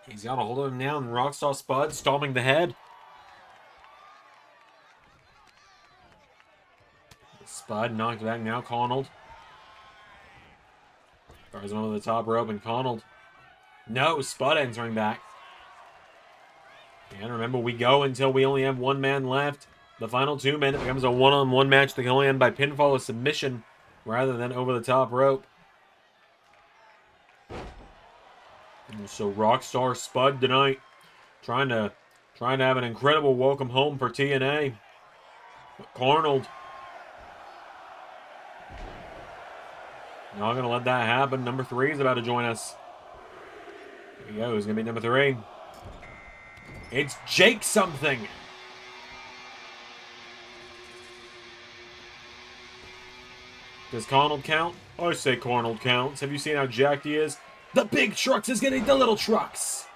He's got a hold of him now, and Rockstar Spud stomping the head. Spud knocked back now, Cornell. Throws him over the top rope, and Cornell. No, Spud entering back. And remember, we go until we only have one man left. The final 2 men, it becomes a one-on-one match that can only end by pinfall or submission rather than over the top rope. And so Rockstar Spud tonight trying to have an incredible welcome home for TNA. But Cornell not gonna let that happen. Number 3 is about to join us. Here we go. Who's gonna be number 3? It's Jake something. Does Cornell count? I say Cornell counts. Have you seen how jacked he is? The big trucks is getting the little trucks.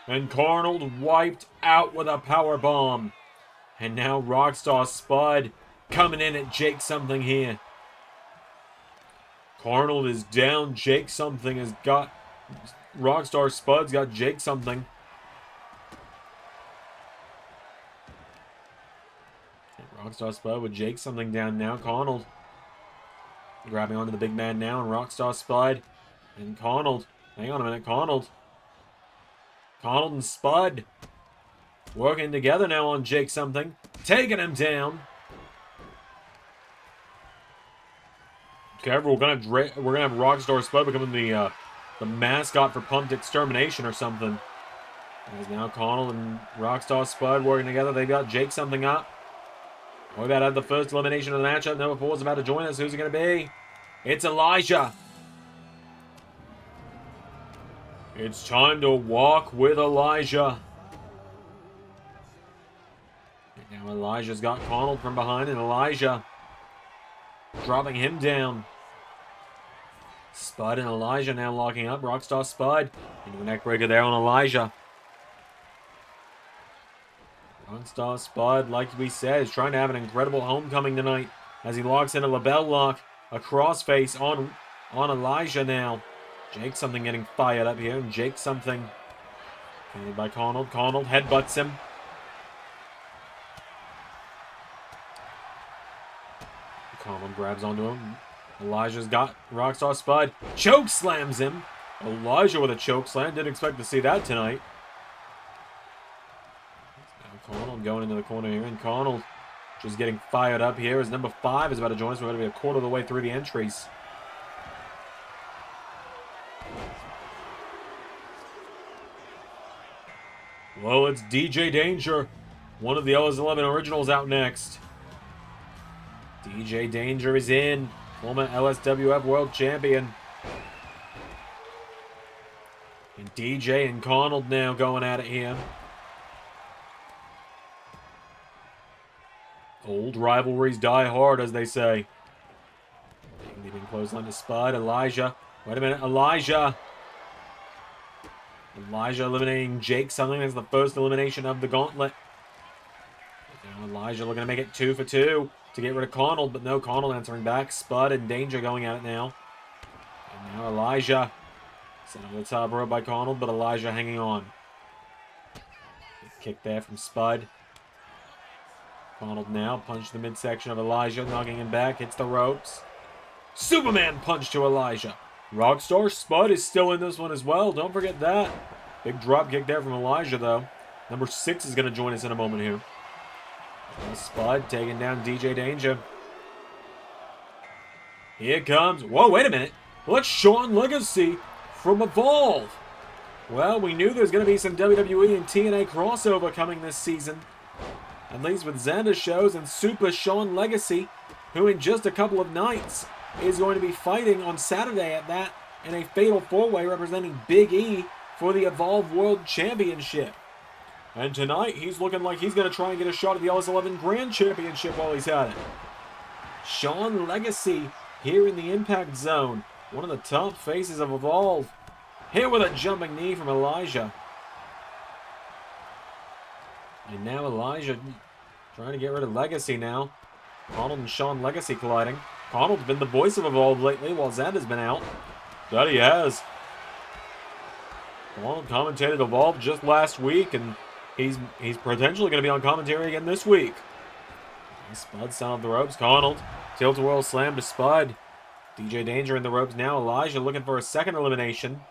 And Cornell wiped out with a power bomb. And now Rockstar Spud coming in at Jake something here. Cornell is down. Jake something has got... Rockstar Spud's got Jake something. Rockstar Spud with Jake something down now. Cornell grabbing onto the big man now, and Rockstar Spud and Cornell. Hang on a minute, Cornell and Spud working together now on Jake something, taking him down. Careful, we're gonna have Rockstar Spud becoming the mascot for Pumped Extermination or something. As now Cornell and Rockstar Spud working together, they got Jake something up. We're about to have the first elimination of the matchup. Number 4 is about to join us. Who's it going to be? It's Elijah. It's time to walk with Elijah. And now Elijah's got Cornell from behind, and Elijah dropping him down. Spud and Elijah now locking up. Rockstar Spud into a neckbreaker there on Elijah. Rockstar Spud, like we said, is trying to have an incredible homecoming tonight as he locks in a label lock, a crossface on Elijah now. Jake something getting fired up here, and Jake something handled by Cornell. Cornell headbutts him. Cornell grabs onto him. Elijah's got Rockstar Spud. Choke slams him. Elijah with a choke slam. Didn't expect to see that tonight. Cornell going into the corner here, and Cornell just getting fired up here as number 5 is about to join us. We're going to be a quarter of the way through the entries. Well, it's DJ Danger, one of the LS11 Originals, out next. DJ Danger is in, former LSWF World Champion. And DJ and Cornell now going at it here. Old rivalries die hard, as they say. Leaving clothesline to Spud. Elijah. Wait a minute. Elijah eliminating Jake something. That's the first elimination of the gauntlet. Now Elijah looking to make it 2 for 2 to get rid of Cornell, but no, Cornell answering back. Spud and Danger going at it now. And now Elijah sent over the top rope by Cornell, but Elijah hanging on. Kick there from Spud. Cornell now punch the midsection of Elijah, knocking him back, hits the ropes. Superman punch to Elijah. Rockstar Spud is still in this one as well, don't forget that. Big drop kick there from Elijah, though. Number 6 is going to join us in a moment here. Now Spud taking down DJ Danger. Here comes... Whoa, wait a minute. Well, that's Sean Legacy from Evolve. Well, we knew there was going to be some WWE and TNA crossover coming this season. At least with Xander shows, and Super Sean Legacy, who in just a couple of nights is going to be fighting on Saturday at that in a fatal 4-way representing Big E for the Evolve World Championship. And tonight, he's looking like he's going to try and get a shot at the LS11 Grand Championship while he's at it. Sean Legacy here in the Impact Zone, one of the top faces of Evolve. Here with a jumping knee from Elijah. And now Elijah trying to get rid of Legacy now. Connell and Sean Legacy colliding. Connell's been the voice of Evolve lately while Zed has been out. That he has. Connell commentated Evolve just last week, and he's potentially going to be on commentary again this week. Spud down off the ropes. Connell. Tilt-a-whirl slam to Spud. DJ Danger in the ropes now. Elijah looking for a second elimination.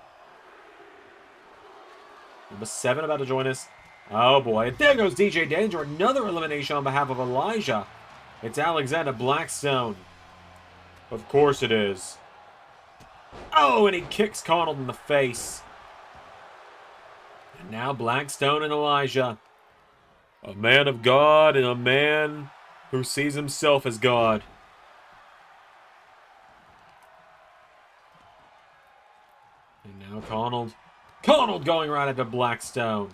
Number 7 about to join us. Oh boy, there goes DJ Danger. Another elimination on behalf of Elijah. It's Alexander Blackstone. Of course it is. Oh, and he kicks Connell in the face. And now Blackstone and Elijah. A man of God and a man who sees himself as God. And now Connell going right into Blackstone.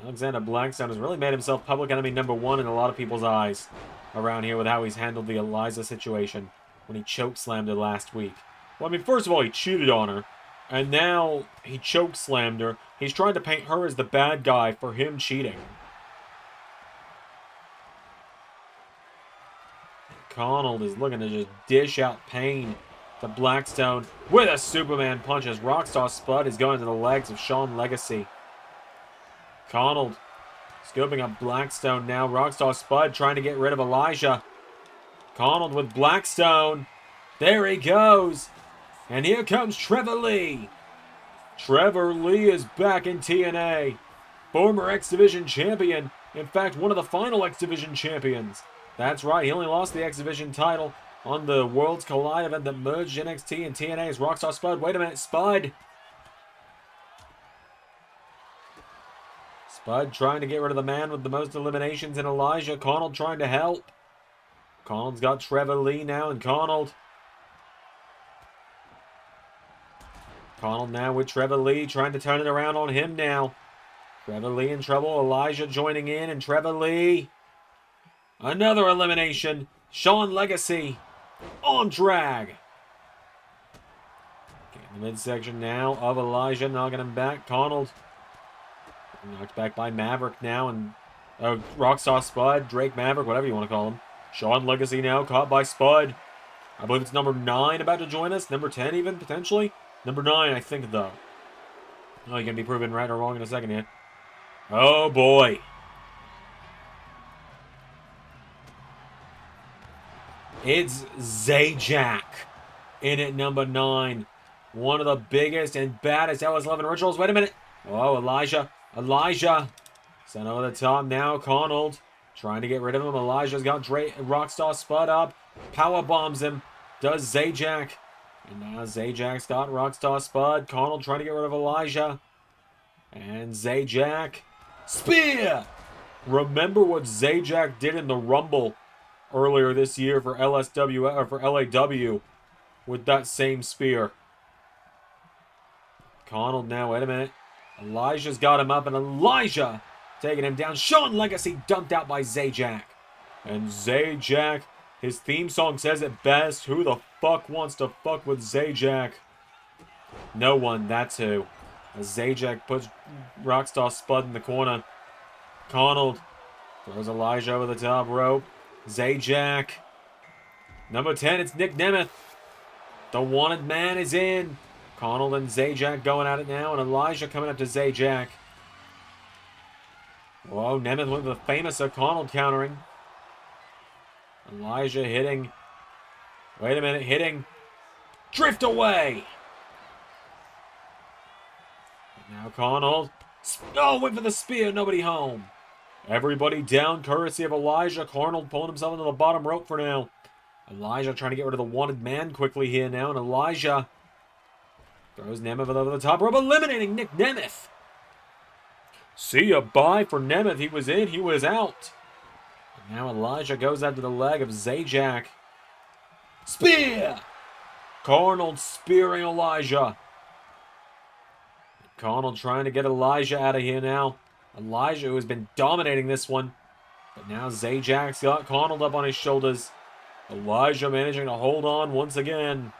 Alexander Blackstone has really made himself public enemy number 1 in a lot of people's eyes around here with how he's handled the Eliza situation when he chokeslammed her last week. Well, I mean, first of all, he cheated on her, and now he chokeslammed her. He's trying to paint her as the bad guy for him cheating. Connell is looking to just dish out pain to Blackstone with a Superman punch as Rockstar Spud is going to the legs of Sean Legacy. Connell scooping up Blackstone now. Rockstar Spud trying to get rid of Elijah. Connell with Blackstone. There he goes. And here comes Trevor Lee. Trevor Lee is back in TNA. Former X Division champion. In fact, one of the final X Division champions. That's right, he only lost the X Division title on the Worlds Collide event that merged NXT and TNA as Rockstar Spud. Wait a minute, Spud. Spud trying to get rid of the man with the most eliminations in Elijah. Connell trying to help. Connell's got Trevor Lee now, and Connell now with Trevor Lee trying to turn it around on him now. Trevor Lee in trouble. Elijah joining in, and Trevor Lee. Another elimination. Sean Legacy on drag. In the midsection now of Elijah, knocking him back. Connell knocked back by Maverick now, and Rockstar Spud, Drake Maverick, whatever you want to call him. Sean Legacy now caught by Spud. I believe it's number 9 about to join us. Number 10 even, potentially. Number 9, I think, though. Oh, you're going to be proven right or wrong in a second here. Oh, boy. It's Zajac in at number 9. One of the biggest and baddest LS11 Originals. Wait a minute. Oh, Elijah. Sent over the top now. Connell trying to get rid of him. Elijah's got Rockstar Spud up. Power bombs him. Does Zajac. And now Zajac's got Rockstar Spud. Connell trying to get rid of Elijah. And Zajac. Spear! Remember what Zajac did in the Rumble earlier this year for LSW or for LAW with that same spear. Connell now, wait a minute. Elijah's got him up, and Elijah taking him down. Sean Legacy dumped out by Zajac. And Zajac, his theme song says it best. Who the fuck wants to fuck with Zajac? No one, that's who. As Zajac puts Rockstar Spud in the corner. Connell throws Elijah over the top rope. Zajac. Number 10, it's Nick Nemeth. The wanted man is in. Connell and Zajac going at it now, and Elijah coming up to Zajac. Whoa, Nemeth with the famous Connell countering. Elijah hitting. Wait a minute, hitting. Drift away. Now Connell. Oh, went for the spear, nobody home. Everybody down, courtesy of Elijah. Connell pulling himself into the bottom rope for now. Elijah trying to get rid of the wanted man quickly here now, and Elijah throws Nemeth over the top rope, eliminating Nick Nemeth. See ya, bye for Nemeth. He was in, he was out. And now Elijah goes out to the leg of Zajac. Spear! Connell spearing Elijah. Connell trying to get Elijah out of here now. Elijah, who has been dominating this one. But now Zajac's got Connell up on his shoulders. Elijah managing to hold on once again.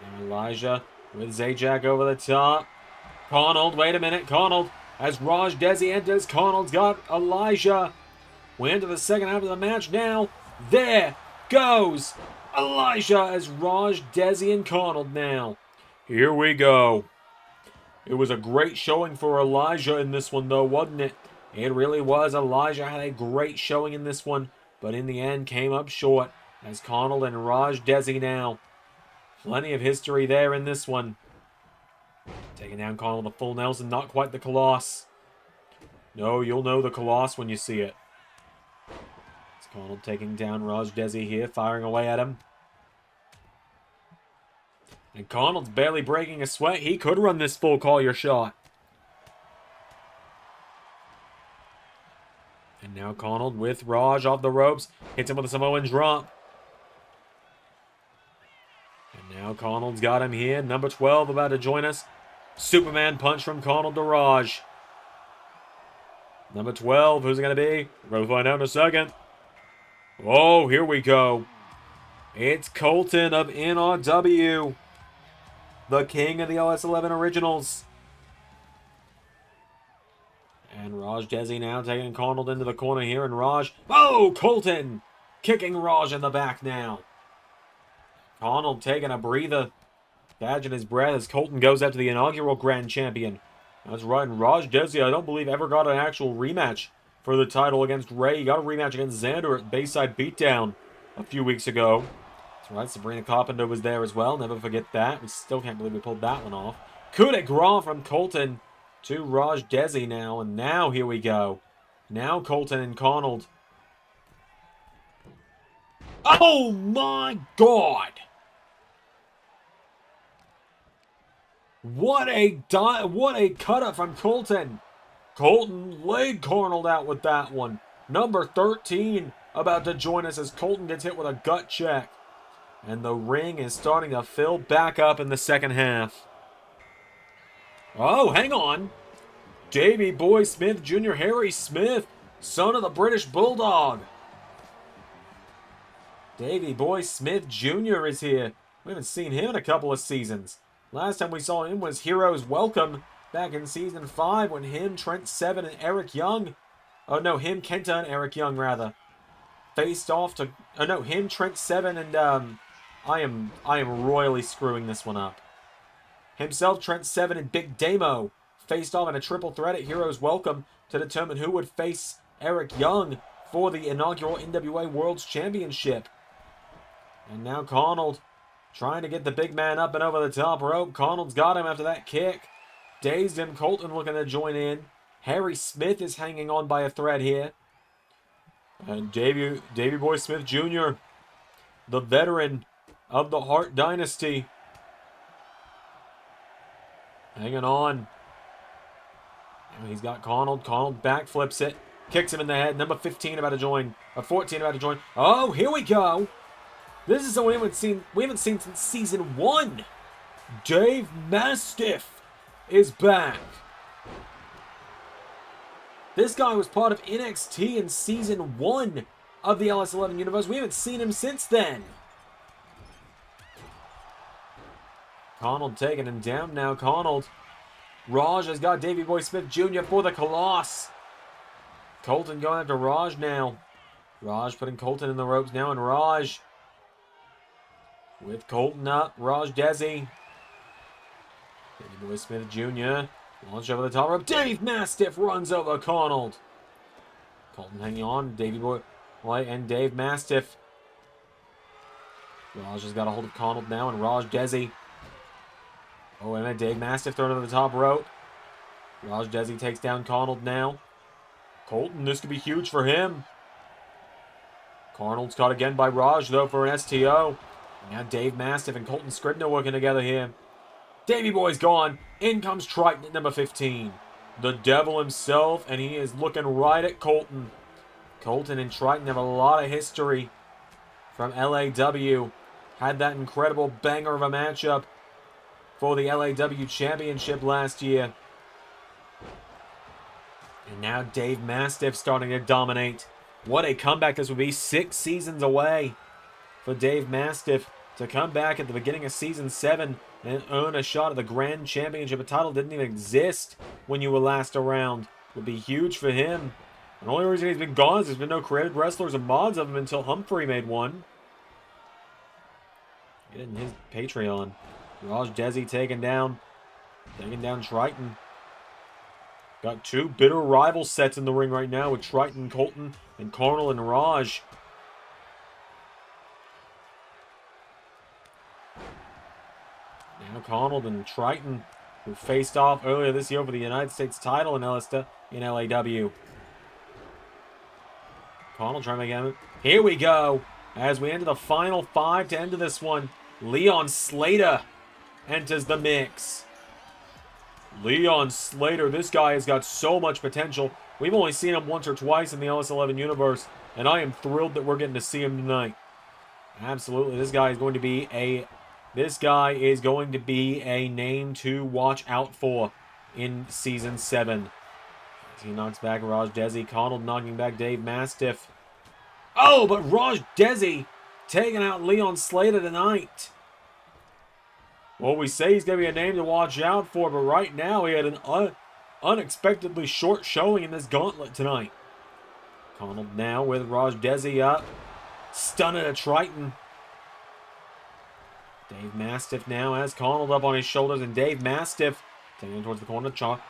And Elijah with Zajac over the top. Connell, wait a minute. Connell as Raj Desi enters. Connell's got Elijah. We're into the second half of the match now. There goes Elijah as Raj Desi and Connell now. Here we go. It was a great showing for Elijah in this one, though, wasn't it? It really was. Elijah had a great showing in this one, but in the end came up short as Connell and Raj Desi now. Plenty of history there in this one. Taking down Connell with a full Nelson, not quite the Coloss. No, you'll know the Coloss when you see it. It's Connell taking down Raj Desi here, firing away at him. And Connell's barely breaking a sweat. He could run this full Call Your Shot. And now Connell with Raj off the ropes. Hits him with a Samoan drop. And now Connell's got him here. Number 12 about to join us. Superman punch from Connell to Raj. Number 12, who's it going to be? We're going to find out in a second. Oh, here we go. It's Colton of NRW. The king of the LS11 Originals. And Raj Desi now taking Connell into the corner here. And Raj. Oh, Colton! Kicking Raj in the back now. Connell taking a breather. Catching his breath as Colton goes out to the inaugural Grand Champion. That's right. And Raj Desi, I don't believe, ever got an actual rematch for the title against Ray. He got a rematch against Xander at Bayside Beatdown a few weeks ago. That's right. Sabrina Carpenter was there as well. Never forget that. We still can't believe we pulled that one off. Coup de grace from Colton to Raj Desi now. And now here we go. Now Colton and Connell. Oh my God! What a cut up from Colton. Colton laid Connell out with that one. Number 13 about to join us as Colton gets hit with a gut check. And the ring is starting to fill back up in the second half. Oh, hang on. Davey Boy Smith Jr., Harry Smith, son of the British Bulldog. Davey Boy Smith Jr. is here. We haven't seen him in a couple of seasons. Last time we saw him was Heroes Welcome back in Season 5 when him, Trent Seven, and Eric Young... Oh, no, him, Kenta, and Eric Young, rather. Faced off to... Oh, no, him, Trent Seven, and, I am royally screwing this one up. Himself, Trent Seven, and Big Damo faced off in a triple threat at Heroes Welcome to determine who would face Eric Young for the inaugural NWA World's Championship. And now Connell trying to get the big man up and over the top rope. Connell's got him after that kick. Dazed him. Colton looking to join in. Harry Smith is hanging on by a thread here. And Davey Boy Smith Jr., the veteran of the Hart Dynasty, hanging on. And he's got Connell. Connell backflips it. Kicks him in the head. Number 15 about to join. 14 about to join. Oh, here we go. This is something we haven't seen since Season 1. Dave Mastiff is back. This guy was part of NXT in Season 1 of the LS11 universe. We haven't seen him since then. Connell taking him down now. Connell. Raj has got Davey Boy Smith Jr. for the Coloss. Colton going after Raj now. Raj putting Colton in the ropes now, and Raj with Colton up. Raj Desi. Davey Boy Smith Jr. Launch over the top rope. Dave Mastiff runs over Connell. Colton hanging on. Davey Boy and Dave Mastiff. Raj has got a hold of Connell now, and Raj Desi. Oh, and then Dave Mastiff thrown over the top rope. Raj Desi takes down Connell now. Colton, this could be huge for him. Connell's caught again by Raj, though, for an STO. And now Dave Mastiff and Colton Scribner working together here. Davey Boy's gone. In comes Triton at number 15. The devil himself, and he is looking right at Colton. Colton and Triton have a lot of history from LAW. Had that incredible banger of a matchup for the LAW Championship last year. And now Dave Mastiff starting to dominate. What a comeback this would be. 6 seasons away for Dave Mastiff to come back at the beginning of Season 7 and earn a shot at the Grand Championship. A title didn't even exist when you were last around. Would be huge for him. And the only reason he's been gone is there's been no created wrestlers or mods of him until Humphrey made one. Get it in his Patreon. Raj Desi taking down Triton. Got two bitter rival sets in the ring right now with Triton, Colton, and Carnal and Raj. Now Carnal and Triton, who faced off earlier this year for the United States title in LAW. Carnal trying to make it. Here we go. As we enter the final 5 to end of this one, Leon Slater enters the mix. Leon Slater, this guy has got so much potential. We've only seen him once or twice in the LS11 universe, and I am thrilled that we're getting to see him tonight. Absolutely, this guy is going to be a name to watch out for in Season 7. As he knocks back Raj Desi, Connell knocking back Dave Mastiff. Oh, but Raj Desi taking out Leon Slater tonight. Well, we say he's going to be a name to watch out for, but right now he had an unexpectedly short showing in this gauntlet tonight. Connell now with Raj Desi up. Stunning a Triton. Dave Mastiff now has Connell up on his shoulders, and Dave Mastiff taking him towards the corner. Chop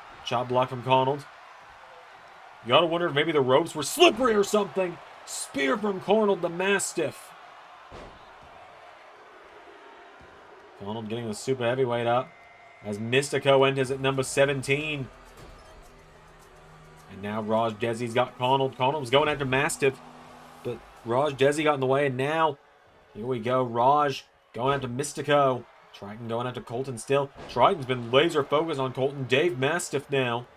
block from Connell. You gotta wonder if maybe the ropes were slippery or something. Spear from Connell to Mastiff. Connell getting the super heavyweight up as Mystico enters at number 17. And now Raj Desi's got Connell. Connell was going after Mastiff, but Raj Desi got in the way, and now here we go. Raj going after Mystico. Triton going after Colton still. Triton's been laser focused on Colton. Dave Mastiff now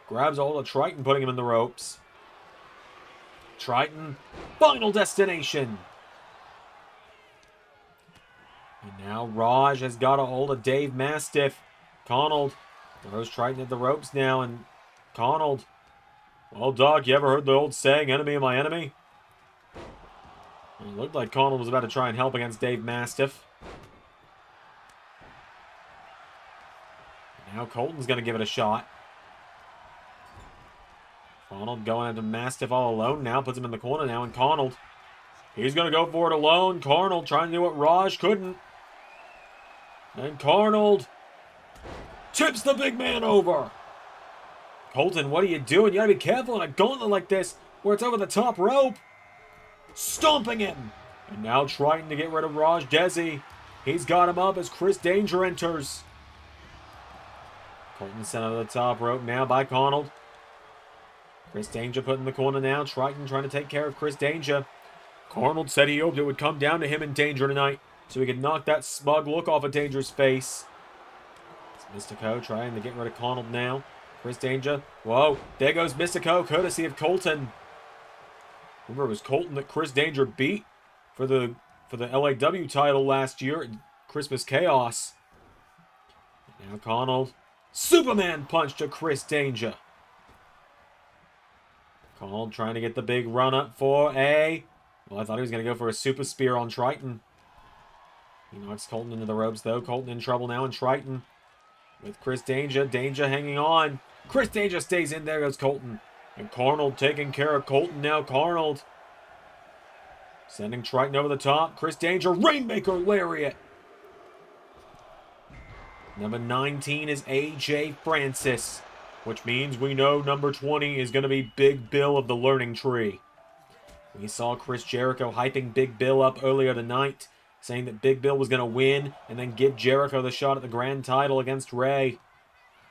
grabs all of Triton, putting him in the ropes. Triton, final destination. And now Raj has got a hold of Dave Mastiff. Connell throws Triton at the ropes now, and Connell. Well, Doc, you ever heard the old saying, enemy of my enemy? Well, it looked like Connell was about to try and help against Dave Mastiff. Now Colton's going to give it a shot. Connell going into Mastiff all alone now. Puts him in the corner now. And Connell, he's going to go for it alone. Connell trying to do what Raj couldn't. And Connell tips the big man over. Colton, what are you doing? You got to be careful in a gauntlet like this where it's over the top rope. Stomping him. And now trying to get rid of Raj Desi. He's got him up as Chris Danger enters. Colton sent over the top rope now by Connell. Chris Danger put in the corner now. Triton trying to take care of Chris Danger. Connell said he hoped it would come down to him and Danger tonight so he could knock that smug look off of Danger's face. It's Mystico trying to get rid of Connell now. Chris Danger. Whoa, there goes Mystico, courtesy of Colton. Remember, it was Colton that Chris Danger beat for the LAW title last year at Christmas Chaos. Now Connell. Superman punch to Chris Danger. Connell trying to get the big run up for a... Well, I thought he was going to go for a super spear on Triton. He knocks Colton into the ropes, though. Colton in trouble now, and Triton with Chris Danger. Danger hanging on. Chris Danger stays in. There goes Colton. And Carnal taking care of Colton now. Carnal sending Triton over the top. Chris Danger, Rainmaker Lariat. Number 19 is AJ Francis, which means we know number 20 is going to be Big Bill of the Learning Tree. We saw Chris Jericho hyping Big Bill up earlier tonight, saying that Big Bill was going to win and then give Jericho the shot at the grand title against Ray.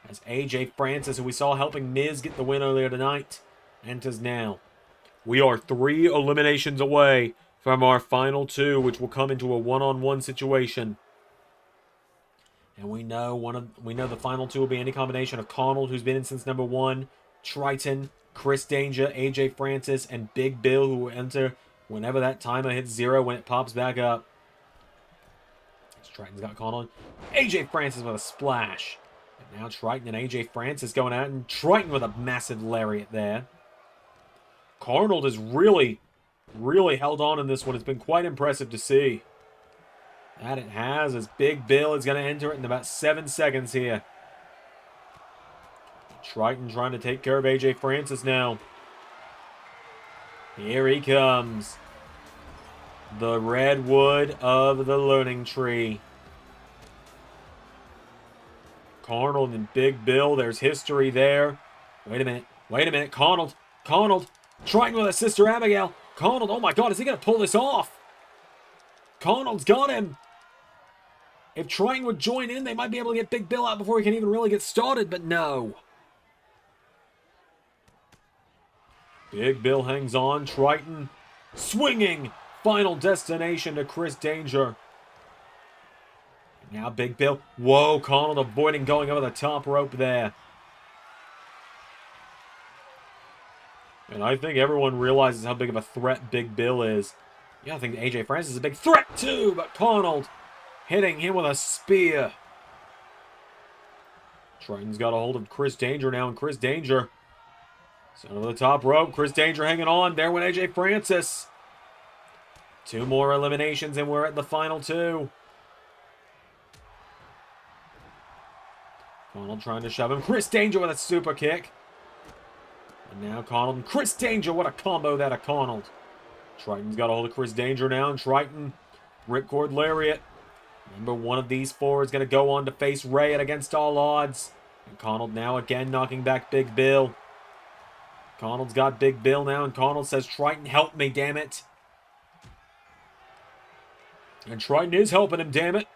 As AJ Francis, who we saw helping Miz get the win earlier tonight, enters now. We are 3 eliminations away from our final 2, which will come into a one-on-one situation. And we know the final 2 will be any combination of Connell, who's been in since number 1, Triton, Chris Danger, AJ Francis, and Big Bill, who will enter whenever that timer hits 0 when it pops back up. Triton's got Connell. AJ Francis with a splash. And now Triton and AJ Francis going out, and Triton with a massive lariat there. Carnold has really held on in this one. It's been quite impressive to see. That it has, as Big Bill is going to enter it in about 7 seconds here. Triton trying to take care of AJ Francis now. Here he comes. The redwood of the learning tree. Arnold and Big Bill, there's history there. Wait a minute, Connell, Triton with his sister Abigail. Connell, oh my god, is he going to pull this off? Connell's got him. If Triton would join in, they might be able to get Big Bill out before he can even really get started, but no. Big Bill hangs on, Triton swinging. Final destination to Chris Danger. Now Big Bill. Whoa, Connell avoiding going over the top rope there. And I think everyone realizes how big of a threat Big Bill is. Yeah, I think AJ Francis is a big threat too, but Connell hitting him with a spear. Triton's got a hold of Chris Danger now, and Chris Danger sent over the top rope. Chris Danger hanging on. There with AJ Francis. 2 more eliminations, and we're at the final 2. Connell trying to shove him. Chris Danger with a super kick. And now Connell and Chris Danger. What a combo that of Connell. Triton's got a hold of Chris Danger now. And Triton, ripcord lariat. Remember, one of these 4 is going to go on to face Ray at Against All Odds. And Connell now again knocking back Big Bill. Connell's got Big Bill now. And Connell says, Triton, help me, damn it. And Triton is helping him, damn it.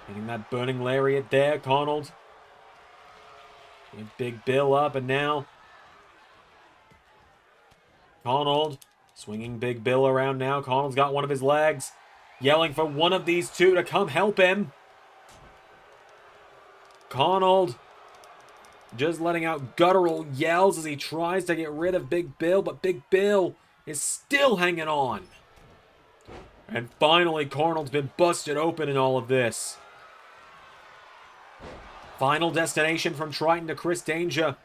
Getting that burning lariat there, Connell. With Big Bill up, and now Connell swinging Big Bill around now. Connell's got one of his legs. Yelling for one of these 2 to come help him. Connell just letting out guttural yells as he tries to get rid of Big Bill, but Big Bill is still hanging on. And finally, Connell's been busted open in all of this. Final destination from Triton to Chris Danger.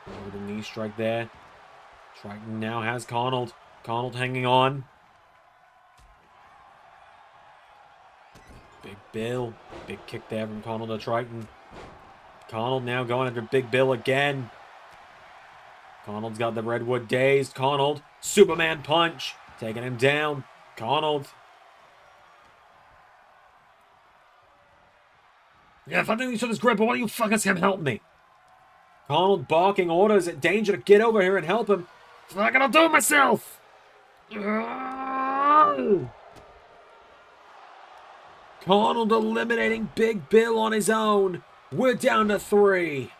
Over the knee strike there. Triton now has Connell. Connell hanging on. Big Bill. Big kick there from Connell to Triton. Connell now going after Big Bill again. Connell's got the redwood dazed. Connell, Superman punch. Taking him down. Connell. Yeah, if I think each other's grip, why don't you fuckers come help me? Connell barking orders at Danger to get over here and help him. I'm not gonna do it myself. Connell eliminating Big Bill on his own. We're down to 3.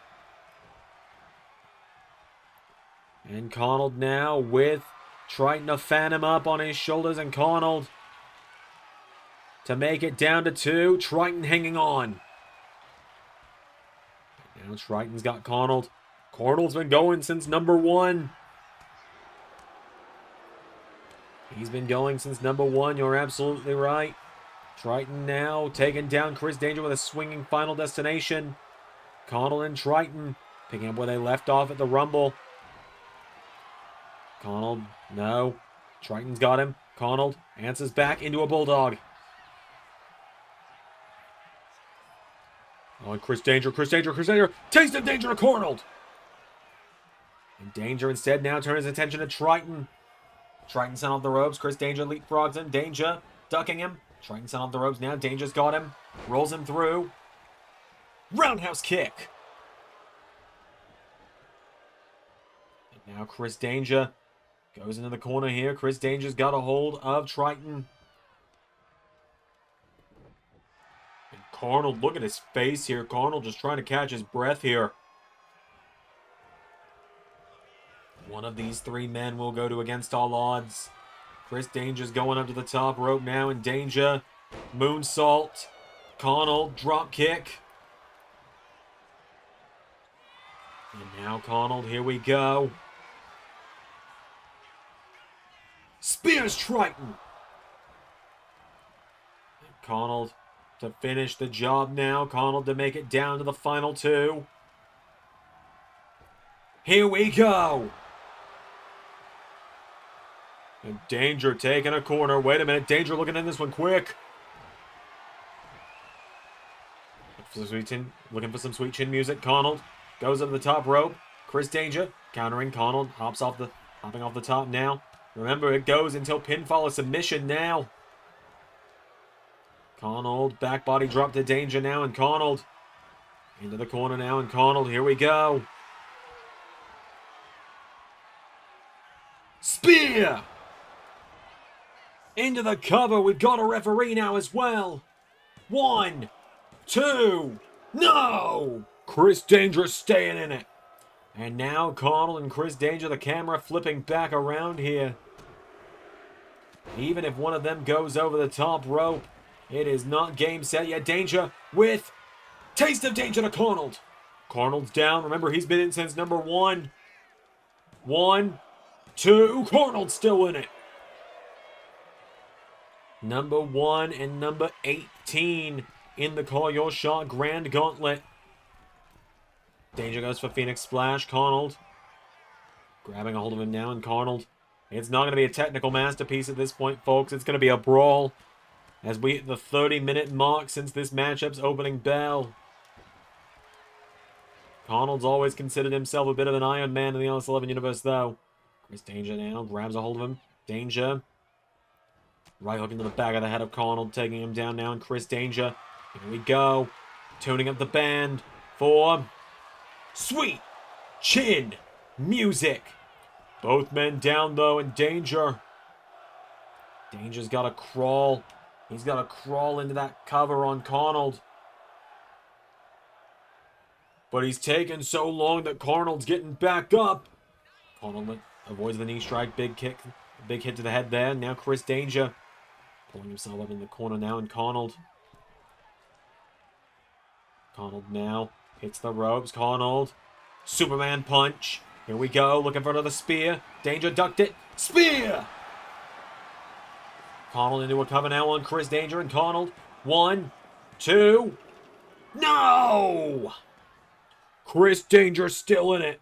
And Connell now with Triton to fan him up on his shoulders, and Connell to make it down to 2. Triton hanging on. Now Triton's got Connell. Connell's been going since number 1. He's been going since number 1. You're absolutely right. Triton now taking down Chris Danger with a swinging final destination. Connell and Triton picking up where they left off at the Rumble. Connell, no. Triton's got him. Connell answers back into a bulldog. Oh, and Chris Danger. Taste of danger to Connell. And Danger instead now turns his attention to Triton. Triton sent off the ropes. Chris Danger leapfrogs him. Danger ducking him. Triton sent off the ropes now. Danger's got him. Rolls him through. Roundhouse kick. And now Chris Danger goes into the corner here. Chris Danger's got a hold of Triton. And Connell, look at his face here. Connell just trying to catch his breath here. One of these 3 men will go to Against All Odds. Chris Danger's going up to the top rope now, and Danger, moonsault, Connell, drop kick. And now Connell, here we go. Spears Triton. And Connell to finish the job now. Connell to make it down to the final 2. Here we go. And Danger taking a corner. Wait a minute. Danger looking in this one quick. Looking for some sweet chin music. Connell goes over the top rope. Chris Danger countering. Connell hopping off the top now. Remember, it goes until pinfall or submission now. Connell, back body drop to Danger now, and Connell into the corner now, and Connell, here we go. Spear! Into the cover, we've got a referee now as well. 1, 2, no! Chris Danger staying in it. And now Connell and Chris Danger, the camera flipping back around here. Even if one of them goes over the top rope, it is not game set yet. Danger with taste of danger to Connell. Connell's down. Remember, he's been in since number 1. 1, 2. Connell's still in it. Number 1 and number 18 in the Call Your Shot Grand Gauntlet. Danger goes for Phoenix Splash. Connell grabbing a hold of him now, and Connell. It's not going to be a technical masterpiece at this point, folks. It's going to be a brawl as we hit the 30-minute mark since this matchup's opening bell. Connell's always considered himself a bit of an Iron Man in the LS11 universe, though. Chris Danger now grabs a hold of him. Danger. Right hook into the back of the head of Connell, taking him down now, and Chris Danger. Here we go. Tuning up the band for sweet chin music. Both men down, though, and Danger. Danger's got to crawl. He's got to crawl into that cover on Connell. But he's taken so long that Connell's getting back up. Connell avoids the knee strike. Big kick. Big hit to the head there. Now Chris Danger pulling himself up in the corner now, and Connell. Connell now hits the ropes. Connell. Superman punch. Here we go. Looking for another spear. Danger ducked it. Spear! Connell into a cover now on Chris Danger and Connell. 1, 2. No! Chris Danger still in it.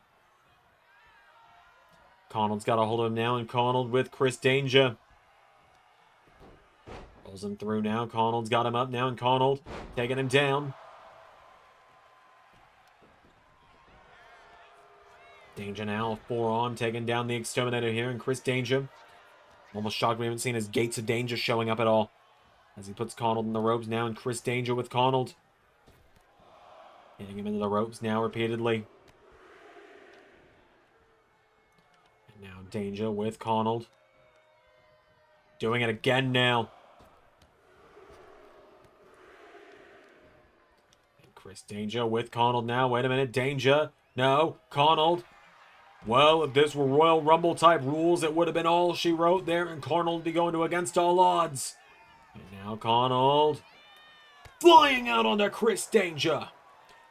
Connell's got a hold of him now, and Connell with Chris Danger. Rolls him through now. Connell's got him up now, and Connell taking him down. Danger now, forearm taking down the Exterminator here, and Chris Danger. Almost shocked we haven't seen his Gates of Danger showing up at all. As he puts Connell in the ropes now, and Chris Danger with Connell. Hitting him into the ropes now repeatedly. And now Danger with Connell. Doing it again now. And Chris Danger with Connell now. Wait a minute. Danger. No. Connell. Well, if this were Royal Rumble type rules, it would have been all she wrote there, and Connell would be going to against all odds. And now Connell flying out onto Chris Danger.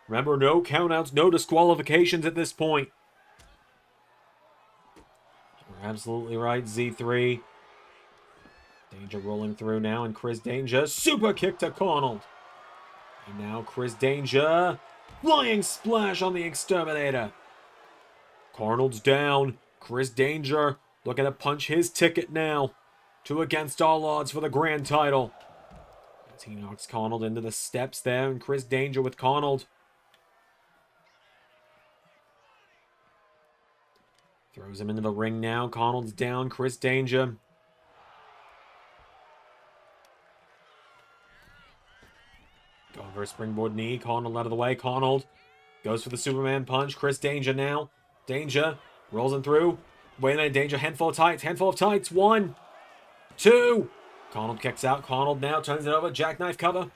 Remember, no countouts, no disqualifications at this point. You're absolutely right, Z3. Danger rolling through now, and Chris Danger super kick to Connell. And now Chris Danger flying splash on the Exterminator. Connell's down. Chris Danger looking to punch his ticket now to against all odds for the grand title. As he knocks Connell into the steps there, and Chris Danger with Connell. Throws him into the ring now. Connell's down. Chris Danger. Going for a springboard knee. Connell out of the way. Connell goes for the Superman punch. Chris Danger now. Danger rolls him through. Wait a minute. Danger. Handful of tights. Handful of tights. 1, 2. Connell kicks out. Connell now turns it over. Jackknife cover.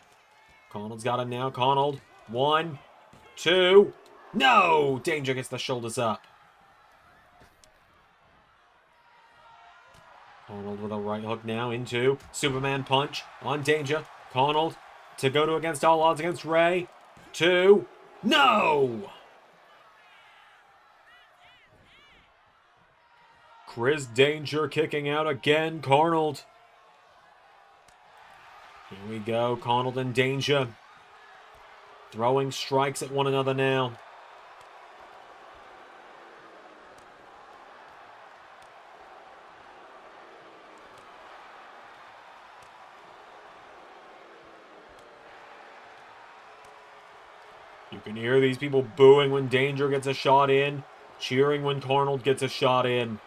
Connell's got him now. Connell. 1, 2. No! Danger gets the shoulders up. Connell with a right hook now into Superman punch on Danger. Connell to go to against all odds against Ray. 2. No! Chris Danger kicking out again. Connell. Here we go. Connell and Danger throwing strikes at one another now. You can hear these people booing when Danger gets a shot in, cheering when Carnold gets a shot in.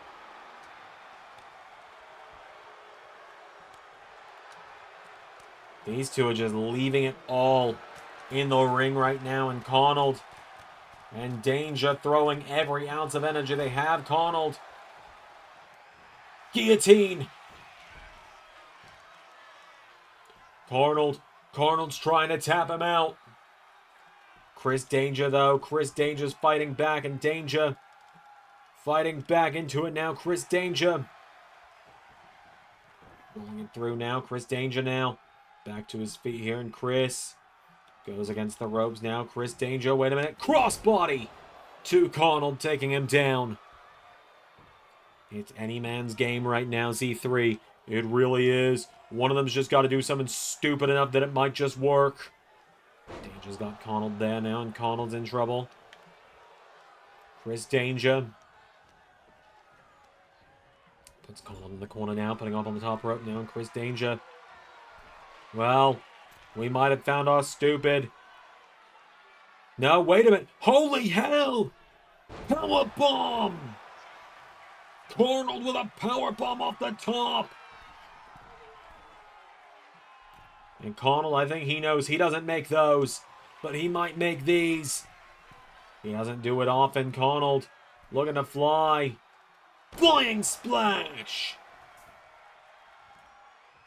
These two are just leaving it all in the ring right now, and Carnold and Danger throwing every ounce of energy they have. Carnold. Guillotine. Carnold's trying to tap him out. Chris Danger, though. Chris Danger's fighting back, and Danger fighting back into it now. Chris Danger. Rolling it through now. Chris Danger now. Back to his feet here, and Chris goes against the ropes now. Chris Danger, wait a minute. Crossbody to Carnold, taking him down. It's any man's game right now, Z3. It really is. One of them's just got to do something stupid enough that it might just work. Danger's got Carnold there now, and Carnold's in trouble. Chris Danger puts Carnold in the corner now, putting up on the top rope now, and Chris Danger. Well, we might have found our stupid. No, wait a minute. Holy hell! Powerbomb! Carnold with a powerbomb off the top! And Carnold, I think he knows he doesn't make those, but he might make these. He doesn't do it often. Carnold looking to fly. Flying splash!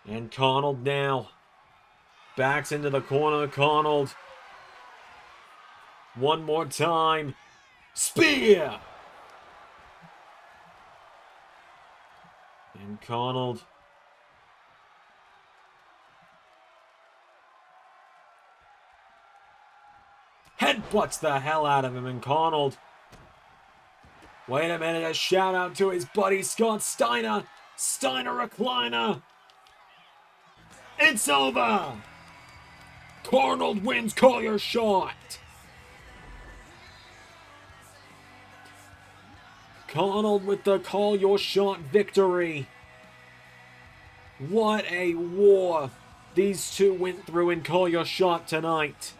And Carnold now backs into the corner. Carnold. One more time. Spear! And Carnold headbutts the hell out of him, and Carnold. Wait a minute, a shout out to his buddy Scott Steiner. Steiner recliner. It's over. Carnold wins Call Your Shot. Carnold with the Call Your Shot victory. What a war these two went through in Call Your Shot tonight.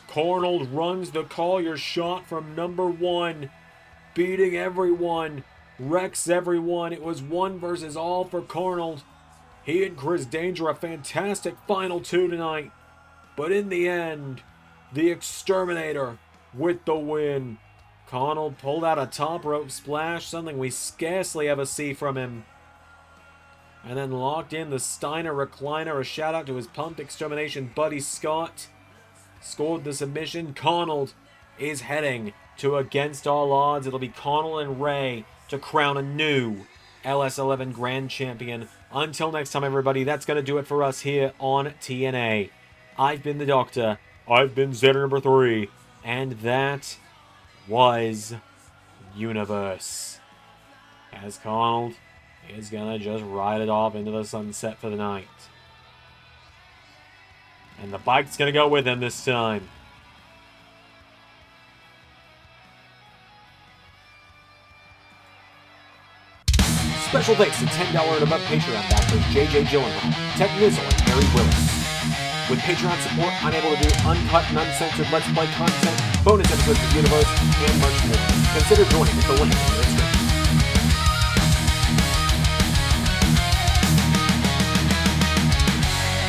Carnold runs the Call Your Shot from #1, beating everyone, wrecks everyone. It was 1 versus all for Carnold. He and Chris Danger, a fantastic final 2 tonight. But in the end, the Exterminator with the win. Carnold pulled out a top rope splash, something we scarcely ever see from him. And then locked in the Steiner recliner. A shout out to his pumped extermination buddy Scott. Scored the submission. Carnold is heading to Against All Odds. It'll be Carnold and Ray to crown a new LS11 Grand Champion. Until next time, everybody, that's going to do it for us here on TNA. I've been the Doctor. I've been Zeta3. And that was Universe. As Carnold is going to just ride it off into the sunset for the night. And the bike's going to go with him this time. Special thanks to $10 and above Patreon backers JJ Gyllenhaal, Tech Nizzle, and Harry Willetts. With Patreon support, I'm able to do uncut and uncensored Let's Play content, bonus episodes of Universe, and much more. Consider joining with the link in the description.